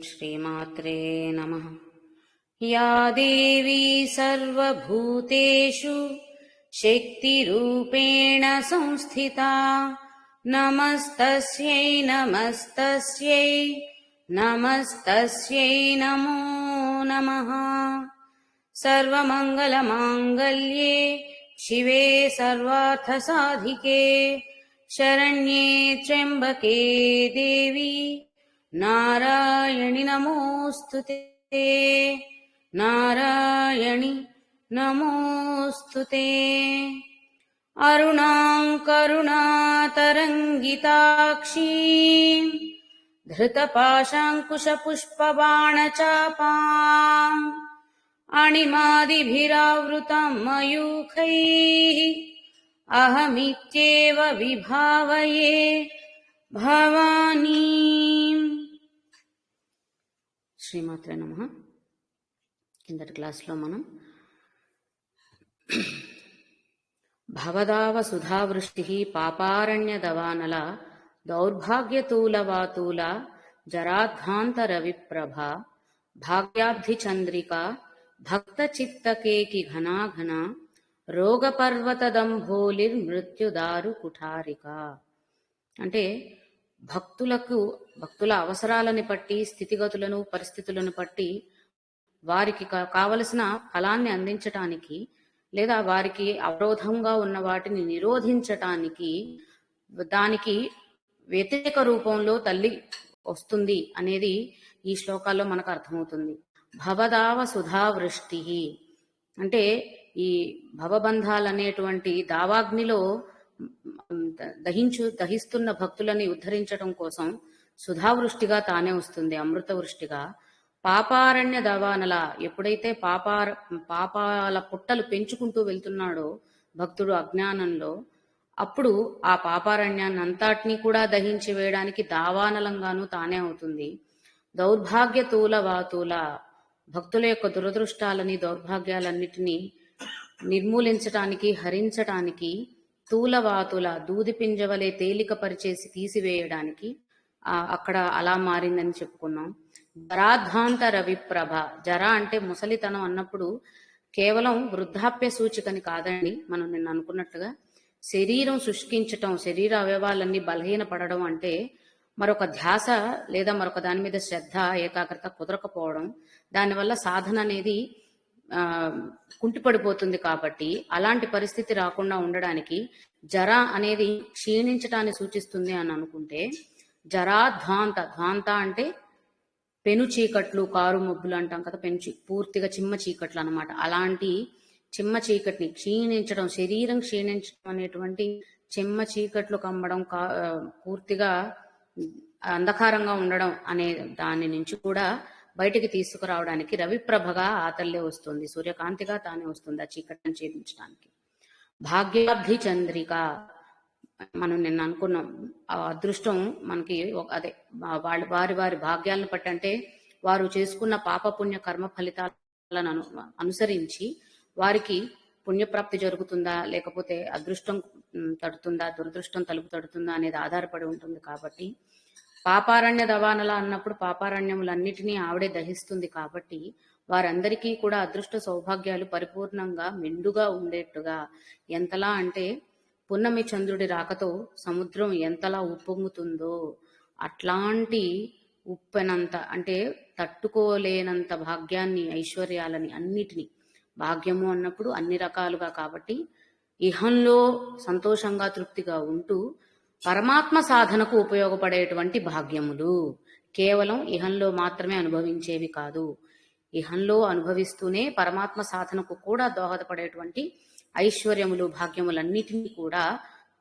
श्रीमात्रे नमः। या देवी सर्वभूतेषु शक्तिरूपेण संस्थिता नमस्तस्यै नमस्तस्यै नमस्तस्यै नमो नमः। सर्वमङ्गलमाङ्गल्ये शिवे सर्वार्थसाधिके शरण्ये त्र्यम्बके देवी नारायणि नमोऽस्तुते नारायणि नमोऽस्तुते। अरुणां करुणातरङ्गिताक्षीं धृतपाशाङ्कुशपुष्पबाणचापाम् अणिमादिभिरावृतं मयूखैः अहमित्येव विभावये భవానీం. శ్రీమాత్రే నమః. కిందటి క్లాస్లో మనం భవదావ సుధావృష్టి పాపారణ్య దవానల దౌర్భాగ్యతూలవాతూల జరాధ్వాంత రవిప్రభ భాగ్యాబ్ధి చంద్రిక భక్త చిత్తకేకి ఘనాఘన రోగపర్వతదంభోలిర్ మృత్యుదారు కుఠారిక. అంటే భక్తుల అవసరాలని బట్టి స్థితిగతులను పరిస్థితులను బట్టి వారికి కావలసిన ఫలాన్ని అందించటానికి లేదా వారికి అవరోధంగా ఉన్న వాటిని నిరోధించటానికి దానికి వ్యతిరేక రూపంలో తల్లి వస్తుంది అనేది ఈ శ్లోకాల్లో మనకు అర్థమవుతుంది. భవదావ సుధావృష్టి అంటే ఈ భవబంధాలనేటువంటి దావాగ్నిలో దహిస్తున్న భక్తులని ఉద్ధరించడం కోసం సుధావృష్టిగా తానే వస్తుంది, అమృత వృష్టిగా. పాపారణ్య దవానల ఎప్పుడైతే పాపాల పుట్టలు పెంచుకుంటూ వెళ్తున్నాడో భక్తుడు అజ్ఞానంలో, అప్పుడు ఆ పాపారణ్యాన్ని అంతటినీ కూడా దహించి వేయడానికి దావానలంగాను తానే అవుతుంది. దౌర్భాగ్య తూల వాతూల భక్తుల యొక్క దురదృష్టాలని దౌర్భాగ్యాలన్నిటినీ నిర్మూలించటానికి హరించటానికి, తూలవాతుల దూది పింజవలే తేలిక పరిచేసి తీసివేయడానికి అక్కడ అలా మారిందని చెప్పుకున్నాం. జరాధ్వాంత రవిప్రభ, జర అంటే ముసలితనం అన్నప్పుడు కేవలం వృద్ధాప్య సూచికని కాదండి. మనం నిన్న అనుకున్నట్టుగా శరీరం శుష్కించటం, శరీర అవయవాలన్నీ బలహీనపడడం అంటే మరొక ధ్యాస లేదా మరొక దాని మీద శ్రద్ధ ఏకాగ్రత కుదరకపోవడం, దానివల్ల సాధన అనేది కుంటిపడిపోతుంది. కాబట్టి అలాంటి పరిస్థితి రాకుండా ఉండడానికి జర అనేది క్షీణించటాన్ని సూచిస్తుంది అని అనుకుంటే, జరా ధ్వాంత, ధ్వాంత అంటే పెను చీకట్లు, కారు మబ్బులు అంటాం కదా, పూర్తిగా చిమ్మ చీకట్లు అనమాట. అలాంటి చిమ్మ చీకటిని క్షీణించడం, శరీరం క్షీణించడం అనేటువంటి చిమ్మ చీకట్లు కమ్మడం, పూర్తిగా అంధకారంగా ఉండడం అనే దాని నుంచి కూడా బయటికి తీసుకురావడానికి రవిప్రభగా ఆ తల్లే వస్తుంది, సూర్యకాంతిగా తానే వస్తుంది ఆ చీకటిని ఛేదించడానికి. భాగ్యాబ్ధి చంద్రిక, మనం నిన్న అనుకున్నాం ఆ అదృష్టం మనకి అదే వారి వారి భాగ్యాలను బట్టి, అంటే వారు చేసుకున్న పాపపుణ్య కర్మ ఫలితాలను అనుసరించి వారికి పుణ్యప్రాప్తి జరుగుతుందా లేకపోతే అదృష్టం తడుతుందా దురదృష్టం తలుపు తడుతుందా అనేది ఆధారపడి ఉంటుంది. కాబట్టి పాపారణ్య దవానల అన్నప్పుడు పాపారణ్యములన్నిటినీ ఆవిడే దహిస్తుంది. కాబట్టి వారందరికీ కూడా అదృష్ట సౌభాగ్యాలు పరిపూర్ణంగా మెండుగా ఉండేట్టుగా, ఎంతలా అంటే పున్నమి చంద్రుడి రాకతో సముద్రం ఎంతలా ఉప్పొంగుతుందో అట్లాంటి ఉప్పెనంత, అంటే తట్టుకోలేనంత భాగ్యాన్ని, ఐశ్వర్యాలని అన్నిటినీ, భాగ్యము అన్నప్పుడు అన్ని రకాలుగా, కాబట్టి ఇహంలో సంతోషంగా తృప్తిగా ఉంటూ పరమాత్మ సాధనకు ఉపయోగపడేటువంటి భాగ్యములు కేవలం ఇహంలో మాత్రమే అనుభవించేవి కాదు, ఇహంలో అనుభవిస్తూనే పరమాత్మ సాధనకు కూడా దోహదపడేటువంటి ఐశ్వర్యములు, భాగ్యములన్నిటినీ కూడా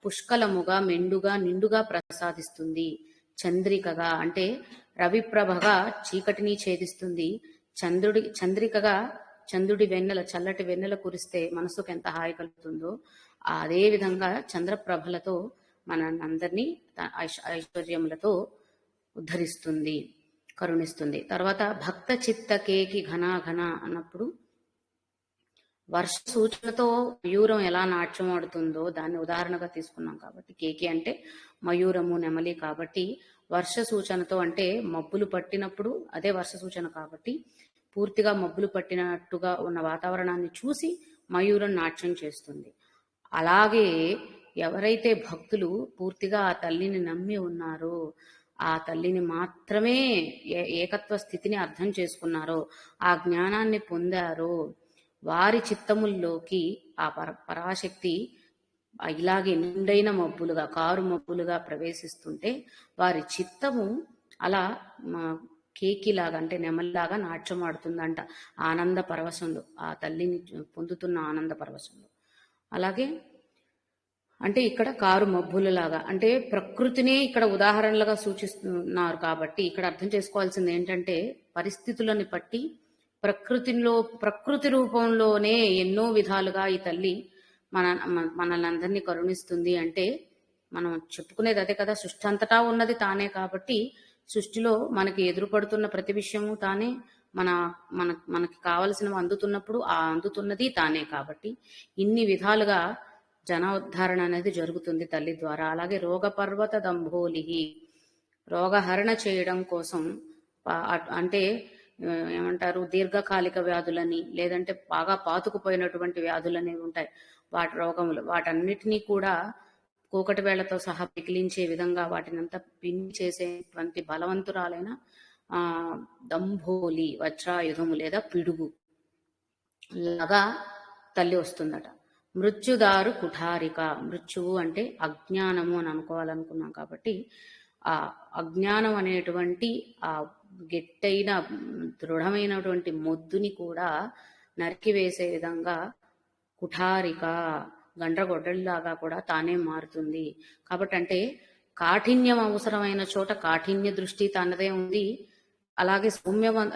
పుష్కలముగా, మెండుగా, నిండుగా ప్రసాదిస్తుంది. చంద్రికగా అంటే రవిప్రభగా చీకటిని ఛేదిస్తుంది. చంద్రికగా చంద్రుడి వెన్నెల, చల్లటి వెన్నెల కురిస్తే మనసుకు ఎంత హాయి కలుగుతుందో అదే విధంగా చంద్రప్రభలతో మనందరినీ ఐశ్వర్యములతో ఉద్ధరిస్తుంది, కరుణిస్తుంది. తర్వాత భక్త చిత్త కేకి ఘనాఘన అన్నప్పుడు వర్ష సూచనతో మయూరం ఎలా నాట్యం ఆడుతుందో దాన్ని ఉదాహరణగా తీసుకున్నాం. కాబట్టి కేకి అంటే మయూరము, నెమలి. కాబట్టి వర్ష సూచనతో, అంటే మబ్బులు పట్టినప్పుడు అదే వర్ష సూచన కాబట్టి పూర్తిగా మబ్బులు పట్టినట్టుగా ఉన్న వాతావరణాన్ని చూసి మయూరం నాట్యం చేస్తుంది. అలాగే ఎవరైతే భక్తులు పూర్తిగా ఆ తల్లిని నమ్మి ఉన్నారో, ఆ తల్లిని మాత్రమే ఏకత్వ స్థితిని అర్థం చేసుకున్నారో, ఆ జ్ఞానాన్ని పొందారో, వారి చిత్తముల్లోకి ఆ పరాశక్తి ఇలాగే నిండైన మబ్బులుగా, కారు మబ్బులుగా ప్రవేశిస్తుంటే వారి చిత్తము అలా కేకిలాగా, అంటే నెమలిలాగా నాట్యం ఆడుతుందంట ఆనంద పరవశంలో, ఆ తల్లిని పొందుతున్న ఆనంద పరవశంలో. అలాగే అంటే ఇక్కడ కారు మబ్బులలాగా, అంటే ప్రకృతిని ఇక్కడ ఉదాహరణలుగా సూచిస్తున్నారు కాబట్టి ఇక్కడ అర్థం చేసుకోవాల్సింది ఏంటంటే, పరిస్థితులను బట్టి ప్రకృతి రూపంలోనే ఎన్నో విధాలుగా ఈ తల్లి మనల్ని అందరినీ కరుణిస్తుంది. అంటే మనం చెప్పుకునేది అదే కదా, సృష్టి అంతటా ఉన్నది తానే కాబట్టి సృష్టిలో మనకి ఎదురుపడుతున్న ప్రతి విషయము తానే, మనకి కావలసినవి అందుతున్నప్పుడు ఆ అందుతున్నది తానే కాబట్టి ఇన్ని విధాలుగా జనోద్ధారణ అనేది జరుగుతుంది తల్లి ద్వారా. అలాగే రోగపర్వత దంభోలిహి, రోగహరణ చేయడం కోసం, అంటే ఏమంటారు, దీర్ఘకాలిక వ్యాధులని, లేదంటే బాగా పాతుకుపోయినటువంటి వ్యాధులని ఉంటాయి, వాటి రోగములు, వాటన్నిటినీ కూడా కూకటి వేళ్లతో సహా పికిలించే విధంగా వాటినంతా పిండి చేసేటువంటి బలవంతురాలైన దంభోలి, వజ్రాయుధము లేదా పిడుగు లాగా తల్లి వస్తుందట. మృత్యుదారు కుఠారిక, మృత్యువు అంటే అజ్ఞానము అని అనుకోవాలనుకున్నాం కాబట్టి ఆ అజ్ఞానం అనేటువంటి ఆ గట్టైన దృఢమైనటువంటి మొద్దుని కూడా నరికివేసే విధంగా కుఠారిక, గండ్రగొడ్డలిలాగా కూడా తానే మారుతుంది. కాబట్టి అంటే కాఠిన్యం అవసరమైన చోట కాఠిన్య దృష్టి తనదే ఉంది. అలాగే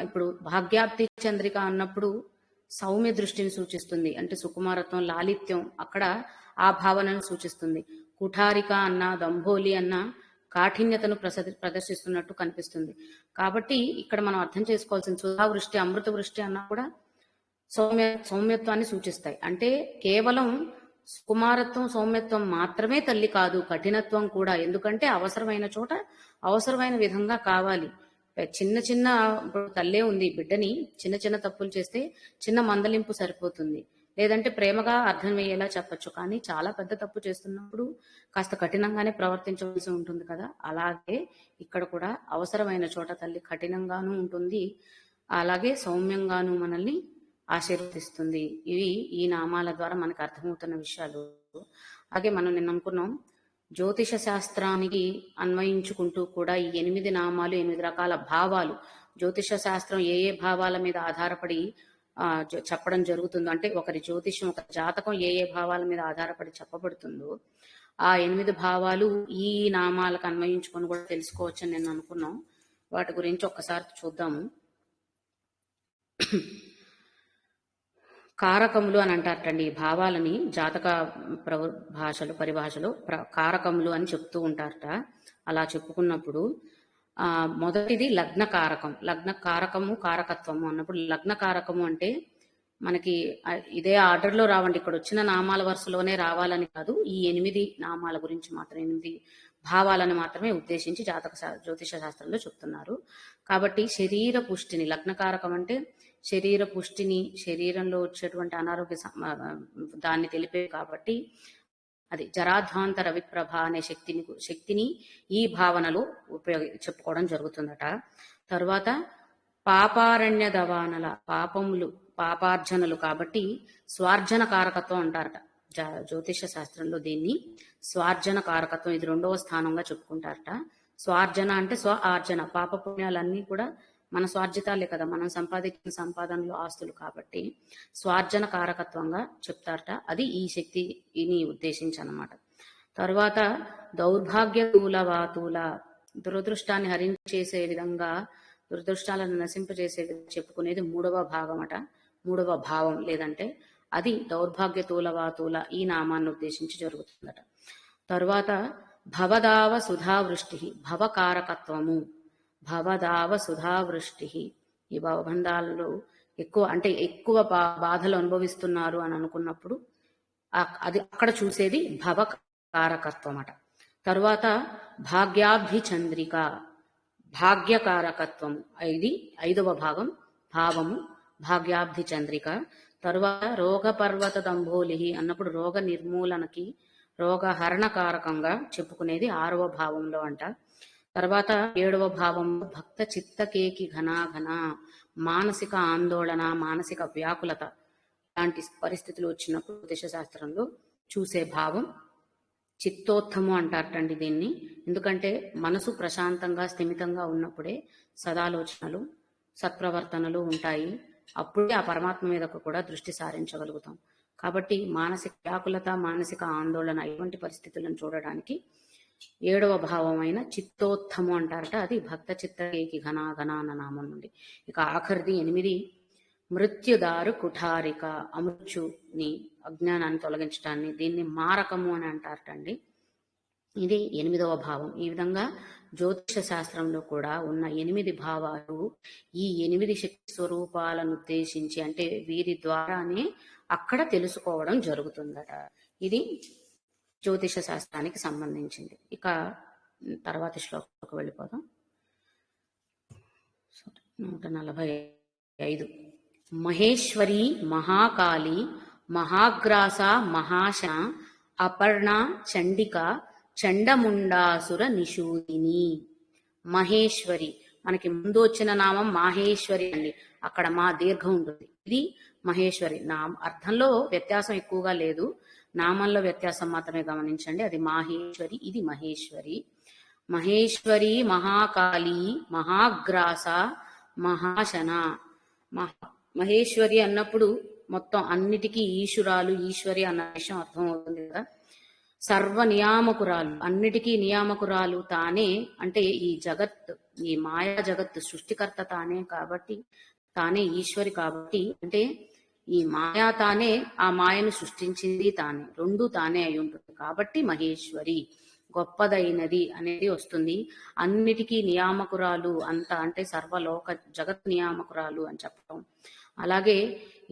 ఇప్పుడు భాగ్యాప్తి చంద్రిక అన్నప్పుడు సౌమ్య దృష్టిని సూచిస్తుంది, అంటే సుకుమారత్వం, లాలిత్యం, అక్కడ ఆ భావనను సూచిస్తుంది. కుఠారిక అన్న, దంభోలి అన్న కాఠిన్యతను ప్రదర్శిస్తున్నట్టు కనిపిస్తుంది. కాబట్టి ఇక్కడ మనం అర్థం చేసుకోవాల్సిన సుధావృష్టి, అమృత వృష్టి అన్నా కూడా సౌమ్యత్వాన్ని సూచిస్తాయి. అంటే కేవలం కుమారత్వం, సౌమ్యత్వం మాత్రమే తల్లి కాదు, కఠినత్వం కూడా. ఎందుకంటే అవసరమైన చోట అవసరమైన విధంగా కావాలి. చిన్న ఇప్పుడు తల్లే ఉంది, బిడ్డని చిన్న చిన్న తప్పులు చేస్తే చిన్న మందలింపు సరిపోతుంది, లేదంటే ప్రేమగా అర్థమయ్యేలా చెప్పచ్చు. కానీ చాలా పెద్ద తప్పు చేస్తున్నప్పుడు కాస్త కఠినంగానే ప్రవర్తించవలసి ఉంటుంది కదా. అలాగే ఇక్కడ కూడా అవసరమైన చోట తల్లి కఠినంగానూ ఉంటుంది, అలాగే సౌమ్యంగానూ మనల్ని ఆశీర్వదిస్తుంది. ఇవి ఈ నామాల ద్వారా మనకు అర్థమవుతున్న విషయాలు. అలాగే మనం నిన్న అనుకున్నాం, జ్యోతిష శాస్త్రానికి అన్వయించుకుంటూ కూడా ఈ 8 నామాలు 8 రకాల భావాలు, జ్యోతిష శాస్త్రం ఏ ఏ భావాల మీద ఆధారపడి చెప్పడం జరుగుతుందో, అంటే ఒకరి జ్యోతిషం, ఒక జాతకం ఏ ఏ భావాల మీద ఆధారపడి చెప్పబడుతుందో ఆ 8 భావాలు ఈ నామాలకు అన్వయించుకొని కూడా తెలుసుకోవచ్చని నేను అనుకున్నాం. వాటి గురించి ఒక్కసారి చూద్దాము. కారకములు అని అంటారటండి ఈ భావాలని, జాతక పరిభాషలో కారకములు అని చెప్తూ ఉంటారట. అలా చెప్పుకున్నప్పుడు మొదటిది లగ్న కారకం. లగ్న కారకము, కారకత్వము అన్నప్పుడు లగ్న కారకము అంటే మనకి ఇదే ఆర్డర్లో రావండి, ఇక్కడ వచ్చిన నామాల వరుసలోనే రావాలని కాదు, ఈ 8 నామాల గురించి మాత్రం, 8 భావాలను మాత్రమే ఉద్దేశించి జ్యోతిష శాస్త్రంలో చెప్తున్నారు. కాబట్టి శరీర పుష్టిని, లగ్నకారకం అంటే శరీర పుష్టిని, శరీరంలో వచ్చేటువంటి అనారోగ్య దాన్ని తెలిపే కాబట్టి అది జరాధ్వాంత రవిప్రభ అనే శక్తిని ఈ భావనలో చెప్పుకోవడం జరుగుతుందట. తర్వాత పాపారణ్య దవానల, పాపార్జనలు కాబట్టి స్వార్జన కారకత్వం అంటారట జ్యోతిష శాస్త్రంలో. దీన్ని స్వార్జన కారకత్వం, ఇది 2వ స్థానంగా చెప్పుకుంటారట. స్వార్జన అంటే స్వ ఆర్జన, పాప పుణ్యాలన్నీ కూడా మన స్వార్జితాలే కదా, మనం సంపాదించిన సంపాదనలు, ఆస్తులు, కాబట్టి స్వార్జన కారకత్వంగా చెప్తారట. అది ఈ శక్తిని ఉద్దేశించనమాట. తర్వాత దౌర్భాగ్య తూల, దురదృష్టాన్ని హరించేసే విధంగా, దురదృష్టాలను నశింపజేసే విధంగా చెప్పుకునేది 3వ భాగం అట, 3వ భావం, లేదంటే అది దౌర్భాగ్య తూల ఈ నామాన్ని ఉద్దేశించి జరుగుతుందట. తర్వాత భవదావ సుధావృష్టి, భవకారకత్వము, భవదావ సుధావృష్టి, ఈ భవబంధాలలో ఎక్కువ బాధలు అనుభవిస్తున్నారు అని అనుకున్నప్పుడు అది అక్కడ చూసేది భవకారకత్వం అట. తరువాత భాగ్యాబ్ధి చంద్రిక, భాగ్యకారకత్వం, ఇది 5వ భాగం, భావము భాగ్యాబ్ధి చంద్రిక. తరువాత రోగ పర్వత దంభోలిహి అన్నప్పుడు రోగ నిర్మూలనకి రోగహరణకారకంగా చెప్పుకునేది 6వ భావంలో అంట. తర్వాత 7వ భావంలో భక్త చిత్తకేకి ఘనాఘన, మానసిక ఆందోళన, మానసిక వ్యాకులత లాంటి పరిస్థితులు వచ్చినప్పుడు జ్యోతిష శాస్త్రంలో చూసే భావం చిత్తోత్తము అంటారటండి దీన్ని. ఎందుకంటే మనసు ప్రశాంతంగా స్థిమితంగా ఉన్నప్పుడే సదాలోచనలు సత్ప్రవర్తనలు ఉంటాయి. అప్పుడే ఆ పరమాత్మ మీద కూడా దృష్టి సారించగలుగుతాం. కాబట్టి మానసిక వ్యాకులత, మానసిక ఆందోళన ఇటువంటి పరిస్థితులను చూడడానికి 7వ భావమైన చిత్తోత్తము అంటారట. అది భక్త చిత్తకేకి ఘనాఘన అన్న నామం నుండి. ఇక ఆఖరిది 8 మృత్యుదారు కుఠారిక, అమృత్యుని అజ్ఞానాన్ని తొలగించడాన్ని, దీన్ని మారకము అని అంటారటండి. ఇది 8వ భావం. ఈ విధంగా జ్యోతిష శాస్త్రంలో కూడా ఉన్న 8 భావాలు ఈ 8 శక్తి స్వరూపాలను ఉద్దేశించి, అంటే వీరి ద్వారానే అక్కడ తెలుసుకోవడం జరుగుతుందట. ఇది జ్యోతిష శాస్త్రానికి సంబంధించింది. ఇక తర్వాతి శ్లోకంలోకి వెళ్ళిపోదాం. 145 మహేశ్వరి మహాకాళి మహాగ్రాస మహాశ అపర్ణ చండిక చండముండాసుర నిషూదిని. మహేశ్వరి, మనకి ముందు వచ్చిన నామం మాహేశ్వరి అండి, అక్కడ మా దీర్ఘం ఉంటుంది. ఇది మహేశ్వరి. అర్థంలో వ్యత్యాసం ఎక్కువగా లేదు, నామంలో వ్యత్యాసం మాత్రమే గమనించండి. అది మాహేశ్వరి, ఇది మహేశ్వరి. మహేశ్వరి మహాకాళి మహాగ్రాస మహాశన. మహేశ్వరి అన్నప్పుడు మొత్తం అన్నిటికీ ఈశ్వరాలు, ఈశ్వరి అన్న విషయం అర్థం అవుతుంది కదా. సర్వ నియామకురాలు, అన్నిటికీ నియామకురాలు తానే, అంటే ఈ జగత్, ఈ మాయా జగత్ సృష్టికర్త తానే కాబట్టి, తానే ఈశ్వరి కాబట్టి, అంటే ఈ మాయా తానే, ఆ మాయను సృష్టించింది తానే, రెండు తానే అయి ఉంటుంది కాబట్టి మహేశ్వరి గొప్పదైనది అనేది వస్తుంది. అన్నిటికీ నియామకురాలు అంత, అంటే సర్వలోక జగత్ నియామకురాలు అని చెప్పడం. అలాగే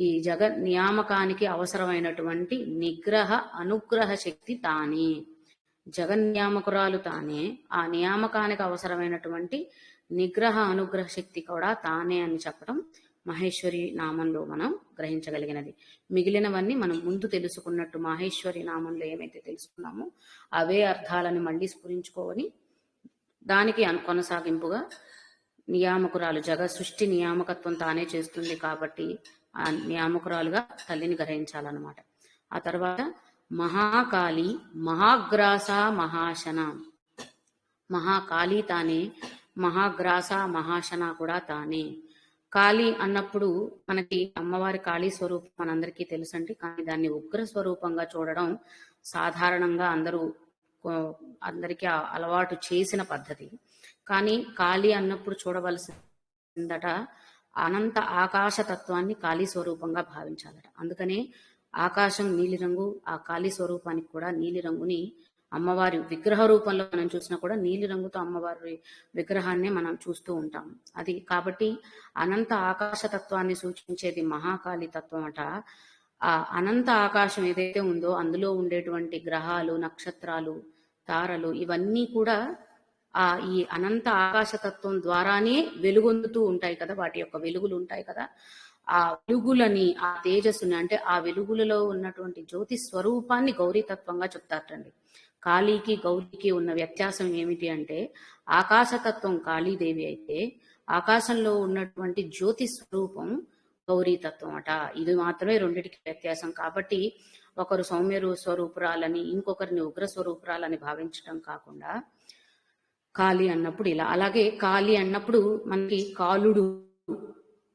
ఈ జగత్ నియామకానికి అవసరమైనటువంటి నిగ్రహ అనుగ్రహ శక్తి తానే, జగన్ నియామకురాలు తానే, ఆ నియామకానికి అవసరమైనటువంటి నిగ్రహ అనుగ్రహ శక్తి కూడా తానే అని చెప్పడం మహేశ్వరి నామంలో మనం గ్రహించగలిగినది. మిగిలినవన్నీ మనం ముందు తెలుసుకున్నట్టు మహేశ్వరి నామంలో ఏమైతే తెలుసుకున్నామో అవే అర్థాలను మళ్ళీ స్ఫురించుకోవని, దానికి కొనసాగింపుగా నియామకురాలు, జగత్ సృష్టి నియామకత్వం తానే చేస్తుంది కాబట్టి ఆ నియామకురాలుగా తల్లిని గ్రహించాలన్నమాట. ఆ తర్వాత మహాకాళి మహాగ్రాస మహాశన. మహాకాళి తానే, మహాగ్రాస మహాశన కూడా తానే. కాళి అన్నప్పుడు మనకి అమ్మవారి కాళీ స్వరూపం మనందరికీ తెలుసండి, కానీ దాన్ని ఉగ్ర స్వరూపంగా చూడడం సాధారణంగా అందరికీ అలవాటు చేసిన పద్ధతి. కానీ కాళి అన్నప్పుడు చూడవలసిందట అనంత ఆకాశ తత్వాన్ని కాళీ స్వరూపంగా భావించాలట. అందుకనే ఆకాశం నీలిరంగు, ఆ కాళీ స్వరూపానికి కూడా నీలిరంగుని అమ్మవారి విగ్రహ రూపంలో మనం చూసినా కూడా నీలిరంగుతో అమ్మవారి విగ్రహాన్ని మనం చూస్తూ ఉంటాం. అది కాబట్టి అనంత ఆకాశ తత్వాన్ని సూచించేది మహాకాళి తత్వం అట. ఆ అనంత ఆకాశం ఏదైతే ఉందో అందులో ఉండేటువంటి గ్రహాలు, నక్షత్రాలు, తారలు ఇవన్నీ కూడా ఈ అనంత ఆకాశతత్వం ద్వారానే వెలుగొందుతూ ఉంటాయి కదా, వాటి యొక్క వెలుగులు ఉంటాయి కదా. ఆ వెలుగులని, ఆ తేజస్సుని, అంటే ఆ వెలుగులలో ఉన్నటువంటి జ్యోతి స్వరూపాన్ని గౌరీతత్వంగా చెప్తారండి. కాళీకి గౌరీకి ఉన్న వ్యత్యాసం ఏమిటి అంటే, ఆకాశతత్వం కాళీదేవి అయితే ఆకాశంలో ఉన్నటువంటి జ్యోతి స్వరూపం గౌరీతత్వం అట. ఇది మాత్రమే రెండిటికి వ్యత్యాసం. కాబట్టి ఒకరు సౌమ్య స్వరూపురాలని, ఇంకొకరిని ఉగ్ర స్వరూపురాలని భావించడం కాకుండా కాళీ అన్నప్పుడు ఇలా. అలాగే కాళీ అన్నప్పుడు మనకి కాలుడు,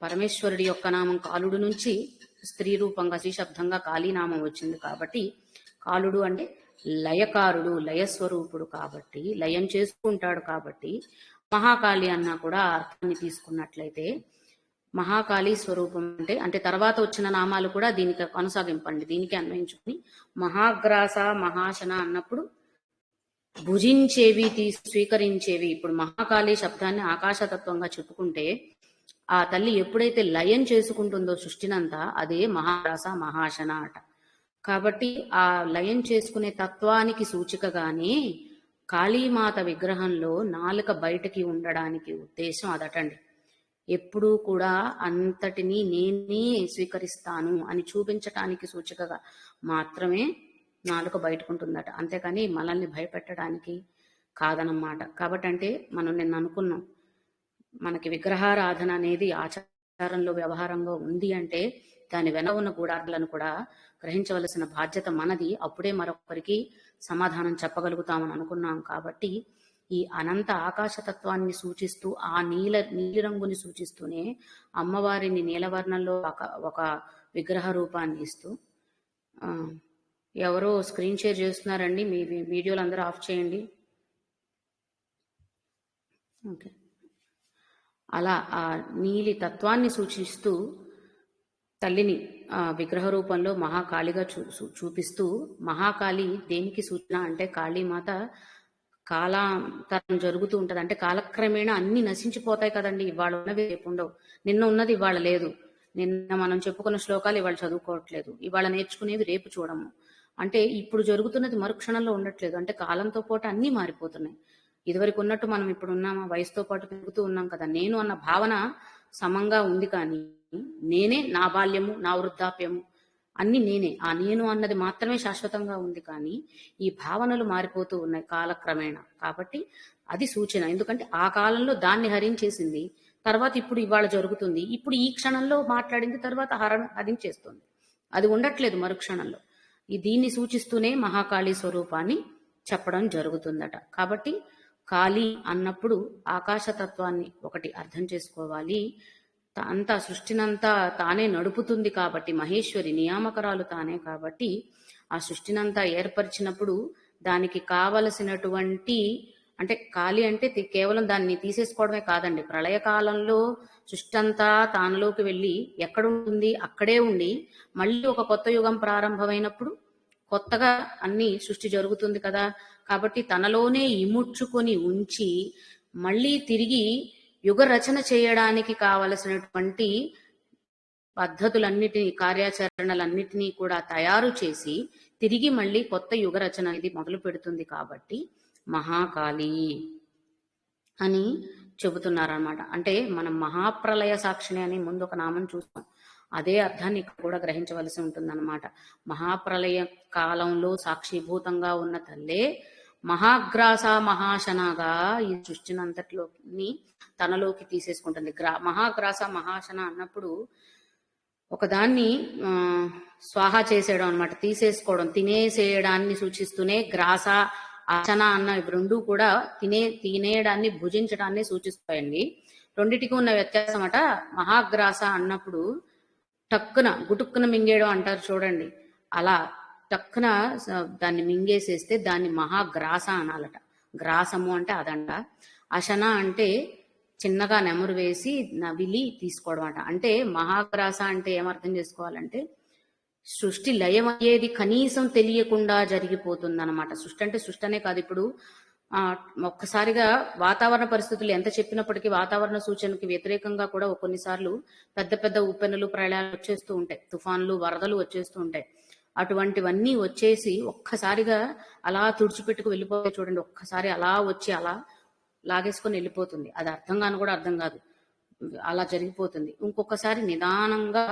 పరమేశ్వరుడి యొక్క నామం కాలుడు నుంచి స్త్రీ రూపంగా శ్రీశబ్దంగా కాళీనామం వచ్చింది కాబట్టి కాలుడు అంటే లయకారుడు, లయస్వరూపుడు కాబట్టి, లయం చేసుకుంటాడు కాబట్టి మహాకాళి అన్నా కూడా అర్థాన్ని తీసుకున్నట్లయితే మహాకాళి స్వరూపం అంటే తర్వాత వచ్చిన నామాలు కూడా దీనికి కొనసాగింపండి, దీనికి అన్వయించుకుని మహాగ్రాస మహాశన అన్నప్పుడు భుజించేవి, స్వీకరించేవి. ఇప్పుడు మహాకాళి శబ్దాన్ని ఆకాశతత్వంగా చెప్పుకుంటే ఆ తల్లి ఎప్పుడైతే లయం చేసుకుంటుందో సృష్టినంతా అదే మహాగ్రాస మహాశన అట. కాబట్టి ఆ లయం చేసుకునే తత్వానికి సూచికగానే కాళీమాత విగ్రహంలో నాలుక బయటకి ఉండడానికి ఉద్దేశం అదటండి. ఎప్పుడూ కూడా అంతటినీ నేనే స్వీకరిస్తాను అని చూపించటానికి సూచికగా మాత్రమే నాలుక బయటకుంటుందట, అంతేకాని మనల్ని భయపెట్టడానికి కాదనమాట. కాబట్టి అంటే మనం నిన్న అనుకున్నాం, మనకి విగ్రహారాధన అనేది ఆచారంలో వ్యవహారంగా ఉంది అంటే దాని వెన ఉన్న గూఢార్థాలను కూడా గ్రహించవలసిన బాధ్యత మనది. అప్పుడే మరొకరికి సమాధానం చెప్పగలుగుతామని అనుకున్నాం. కాబట్టి ఈ అనంత ఆకాశతత్వాన్ని సూచిస్తూ ఆ నీలి రంగుని సూచిస్తూనే అమ్మవారిని నీలవర్ణంలో ఒక విగ్రహ రూపాన్ని ఇస్తూ, ఎవరో స్క్రీన్ షేర్ చేస్తున్నారండి, మీ వీడియోలు అందరూ ఆఫ్ చేయండి. ఓకే, అలా ఆ నీలి తత్వాన్ని సూచిస్తూ తల్లిని విగ్రహ రూపంలో మహాకాళిగా చూపిస్తూ, మహాకాళి దేనికి సూచన అంటే కాళీమాత కాలాంతరం జరుగుతూ ఉంటది. అంటే కాలక్రమేణా అన్ని నశించిపోతాయి కదండి. ఇవాళ ఉన్నవి రేపు ఉండవు, నిన్న ఉన్నది ఇవాళ లేదు, నిన్న మనం చెప్పుకున్న శ్లోకాలు ఇవాళ చదువుకోవట్లేదు, ఇవాళ నేర్చుకునేవి రేపు చూడము. అంటే ఇప్పుడు జరుగుతున్నది మరుక్షణంలో ఉండట్లేదు. అంటే కాలంతో పాటు అన్నీ మారిపోతున్నాయి. ఇదివరకు ఉన్నట్టు మనం ఇప్పుడు ఉన్నామా? వయసుతో పాటు పెరుగుతూ ఉన్నాం కదా. నేను అన్న భావన సమంగా ఉంది, కానీ నేనే, నా బాల్యము, నా వృద్ధాప్యము అన్ని నేనే, ఆ నేను అన్నది మాత్రమే శాశ్వతంగా ఉంది. కానీ ఈ భావనలు మారిపోతూ ఉన్నాయి కాలక్రమేణా. కాబట్టి అది సూచన. ఎందుకంటే ఆ కాలంలో దాన్ని హరించేసింది, తర్వాత ఇప్పుడు ఇవాళ జరుగుతుంది, ఇప్పుడు ఈ క్షణంలో మాట్లాడింది, తర్వాత హరించేస్తుంది. అది ఉండట్లేదు మరుక్షణంలో. దీన్ని సూచిస్తూనే మహాకాళీ స్వరూపాన్ని చెప్పడం జరుగుతుందట. కాబట్టి కాళీ అన్నప్పుడు ఆకాశతత్వాన్ని ఒకటి అర్థం చేసుకోవాలి. అంతా సృష్టినంతా తానే నడుపుతుంది కాబట్టి, మహేశ్వరి నియామకరాలు తానే కాబట్టి, ఆ సృష్టినంతా ఏర్పరిచినప్పుడు దానికి కావలసినటువంటి, అంటే కాళీ అంటే కేవలం దాన్ని తీసేసుకోవడమే కాదండి. ప్రళయకాలంలో సృష్టి అంతా తానులోకి వెళ్ళి ఎక్కడుంటుంది అక్కడే ఉండి, మళ్ళీ ఒక కొత్త యుగం ప్రారంభమైనప్పుడు కొత్తగా అన్ని సృష్టి జరుగుతుంది కదా. కాబట్టి తనలోనే ఇముడ్చుకొని ఉంచి మళ్ళీ తిరిగి యుగ రచన చేయడానికి కావలసినటువంటి పద్ధతులన్నిటినీ, కార్యాచరణలన్నిటినీ కూడా తయారు చేసి తిరిగి మళ్ళీ కొత్త యుగ రచన ఇది మొదలు పెడుతుంది. కాబట్టి మహాకాళి అని చెబుతున్నారన్నమాట. అంటే మనం మహాప్రలయ సాక్షిణి అని ముందు ఒక నామం చూస్తాం, అదే అర్థాన్ని ఇక్కడ కూడా గ్రహించవలసి ఉంటుందన్నమాట. మహాప్రలయ కాలంలో సాక్షిభూతంగా ఉన్న తల్లే మహాగ్రాస మహాశనగా ఈ సృష్టినంతటిలోని తనలోకి తీసేసుకుంటుంది. మహాగ్రాస మహాశన అన్నప్పుడు ఒకదాన్ని స్వాహా చేసేయడం అనమాట, తీసేసుకోవడం, తినేసేయడాన్ని సూచిస్తూనే గ్రాస అచన అన్న రెండు కూడా తినేయడాన్ని, భుజించడాన్ని సూచిస్తాయండి. రెండిటికి ఉన్న వ్యత్యాసం అట. మహాగ్రాస అన్నప్పుడు టక్కున గుటుక్కున మింగేయడం అంటారు చూడండి, అలా టక్కున దాన్ని మింగేసేస్తే దాన్ని మహాగ్రాస అనాలట. గ్రాసము అంటే అదంట. అశన అంటే చిన్నగా నెమరు వేసి నవిలి తీసుకోవడం అట. అంటే మహాగ్రాస అంటే ఏమర్థం చేసుకోవాలంటే సృష్టి లయం అయ్యేది కనీసం తెలియకుండా జరిగిపోతుందన్నమాట. సృష్టి అంటే సృష్టి అనే కాదు, ఇప్పుడు ఒక్కసారిగా వాతావరణ పరిస్థితులు ఎంత చెప్పినప్పటికీ వాతావరణ సూచనకి వ్యతిరేకంగా కూడా కొన్నిసార్లు పెద్ద పెద్ద ఉప్పెనులు, ప్రళయాలు వచ్చేస్తూ ఉంటాయి, తుఫాన్లు, వరదలు వచ్చేస్తూ ఉంటాయి. అటువంటివన్నీ వచ్చేసి ఒక్కసారిగా అలా తుడిచిపెట్టుకు వెళ్ళిపోతాయి చూడండి. ఒక్కసారి అలా వచ్చి అలా లాగేసుకొని వెళ్ళిపోతుంది. అది అర్థం కాని కూడా అర్థం కాదు, అలా జరిగిపోతుంది. ఇంకొకసారి నిదానంగా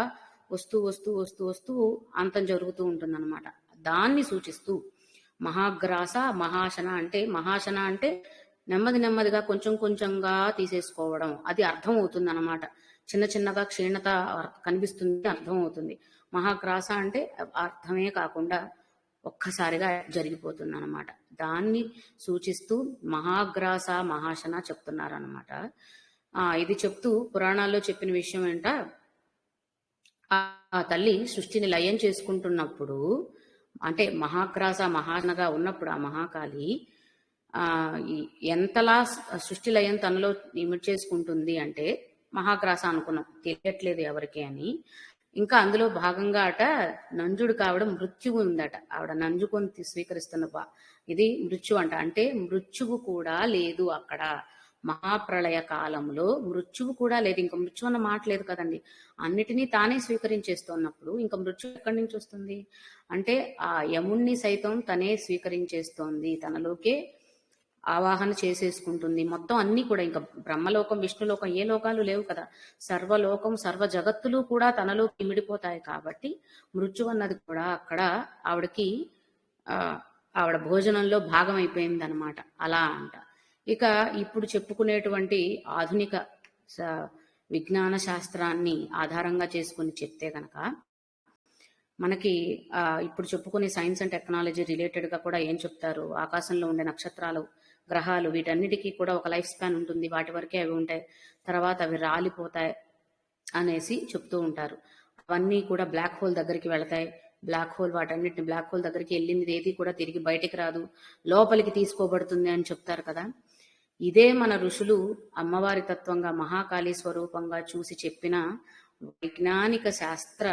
వస్తూ వస్తూ వస్తూ వస్తూ అంతం జరుగుతూ ఉంటుంది అనమాట. దాన్ని సూచిస్తూ మహాగ్రాస మహాశన అంటే, మహాశన అంటే నెమ్మది నెమ్మదిగా కొంచెం కొంచెంగా తీసేసుకోవడం, అది అర్థం అవుతుంది అనమాట. చిన్న చిన్నగా క్షీణత కనిపిస్తుంది, అర్థం అవుతుంది. మహాగ్రాస అంటే అర్థమే కాకుండా ఒక్కసారిగా జరిగిపోతుంది అనమాట. దాన్ని సూచిస్తూ మహాగ్రాస మహాశన చెప్తున్నారనమాట. ఇది చెప్తూ పురాణాల్లో చెప్పిన విషయం ఏంట, ఆ తల్లి సృష్టిని లయం చేసుకుంటున్నప్పుడు, అంటే మహాగ్రాస మహాశనగా ఉన్నప్పుడు ఆ మహాకాళి ఎంతలా సృష్టి లయం తనలో ఇమిడ్ చేసుకుంటుంది అంటే, మహాగ్రాస అనుకున్నాం, తెలియట్లేదు ఎవరికి అని. ఇంకా అందులో భాగంగా అట నంజుడు కావడం, మృత్యువు ఉందట. ఆవిడ నంజుకొని స్వీకరిస్తున్న ఇది మృత్యు అంట. అంటే మృత్యువు కూడా లేదు అక్కడ. మహాప్రళయ కాలంలో మృత్యువు కూడా లేదు. ఇంకా మృత్యు అన్న మాట లేదు కదండి. అన్నిటినీ తానే స్వీకరించేస్తున్నప్పుడు ఇంకా మృత్యు ఎక్కడి నుంచి వస్తుంది అంటే, ఆ యముణ్ణి సైతం తనే స్వీకరించేస్తోంది, తనలోకే ఆవాహన చేసేసుకుంటుంది. మొత్తం అన్నీ కూడా ఇంకా బ్రహ్మలోకం, విష్ణులోకం ఏ లోకాలు లేవు కదా. సర్వలోకం, సర్వ జగత్తులు కూడా తనలో ఇమిడిపోతాయి కాబట్టి మృత్యు అన్నది కూడా అక్కడ ఆవిడకి ఆవిడ భోజనంలో భాగం అయిపోయిందనమాట. అలా అంట. ఇక ఇప్పుడు చెప్పుకునేటువంటి ఆధునిక విజ్ఞాన శాస్త్రాన్ని ఆధారంగా చేసుకుని చెప్తే కనుక మనకి ఇప్పుడు చెప్పుకునే సైన్స్ అండ్ టెక్నాలజీ రిలేటెడ్గా కూడా ఏం చెప్తారు, ఆకాశంలో ఉండే నక్షత్రాలు, గ్రహాలు, వీటన్నిటికీ కూడా ఒక లైఫ్ స్పాన్ ఉంటుంది. వాటి వరకే అవి ఉంటాయి, తర్వాత అవి రాలిపోతాయి అనేసి చెప్తూ ఉంటారు. అవన్నీ కూడా బ్లాక్ హోల్ దగ్గరికి వెళతాయి. బ్లాక్ హోల్ వాటన్నిటిని బ్లాక్ హోల్ దగ్గరికి వెళ్ళింది ఏది కూడా తిరిగి బయటికి రాదు, లోపలికి తీసుకోబడుతుంది అని చెప్తారు కదా. ఇదే మన ఋషులు అమ్మవారి తత్వంగా మహాకాళీ స్వరూపంగా చూసి చెప్పిన వైజ్ఞానిక శాస్త్ర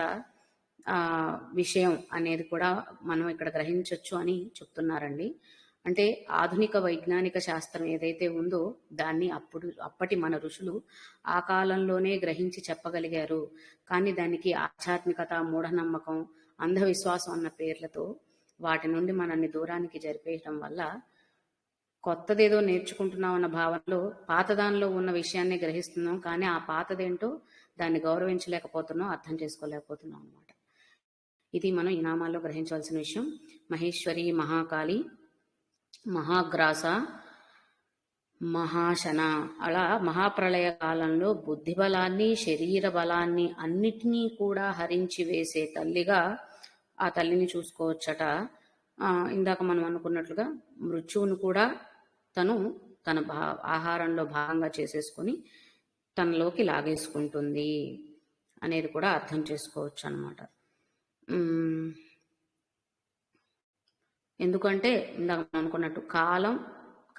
విషయం అనేది కూడా మనం ఇక్కడ గ్రహించవచ్చు అని చెప్తున్నారండి. అంటే ఆధునిక వైజ్ఞానిక శాస్త్రం ఏదైతే ఉందో దాన్ని అప్పటి మన ఋషులు ఆ కాలంలోనే గ్రహించి చెప్పగలిగారు. కానీ దానికి ఆధ్యాత్మికత, మూఢనమ్మకం, అంధవిశ్వాసం అన్న పేర్లతో వాటి నుండి మనల్ని దూరానికి జరిపేయటం వల్ల కొత్తదేదో నేర్చుకుంటున్నాం అన్న భావనలో పాతదానిలో ఉన్న విషయాన్ని గ్రహిస్తున్నాం, కానీ ఆ పాతదేంటో దాన్ని గౌరవించలేకపోతున్నాం, అర్థం చేసుకోలేకపోతున్నాం అనమాట. ఇది మనం ఈ నామాల్లో గ్రహించవలసిన విషయం. మహేశ్వరి, మహాకాళి, మహాగ్రాస, మహాశన, అలా మహాప్రళయ కాలంలో బుద్ధి బలాన్ని, శరీర బలాన్ని అన్నిటినీ కూడా హరించి వేసే తల్లిగా ఆ తల్లిని చూసుకోవచ్చట. ఇందాక మనం అనుకున్నట్లుగా మృత్యువును కూడా తన ఆహారంలో భాగంగా చేసేసుకొని తనలోకి లాగేసుకుంటుంది అనేది కూడా అర్థం చేసుకోవచ్చు అన్నమాట. ఎందుకంటే ఇందాక మనం అనుకున్నట్టు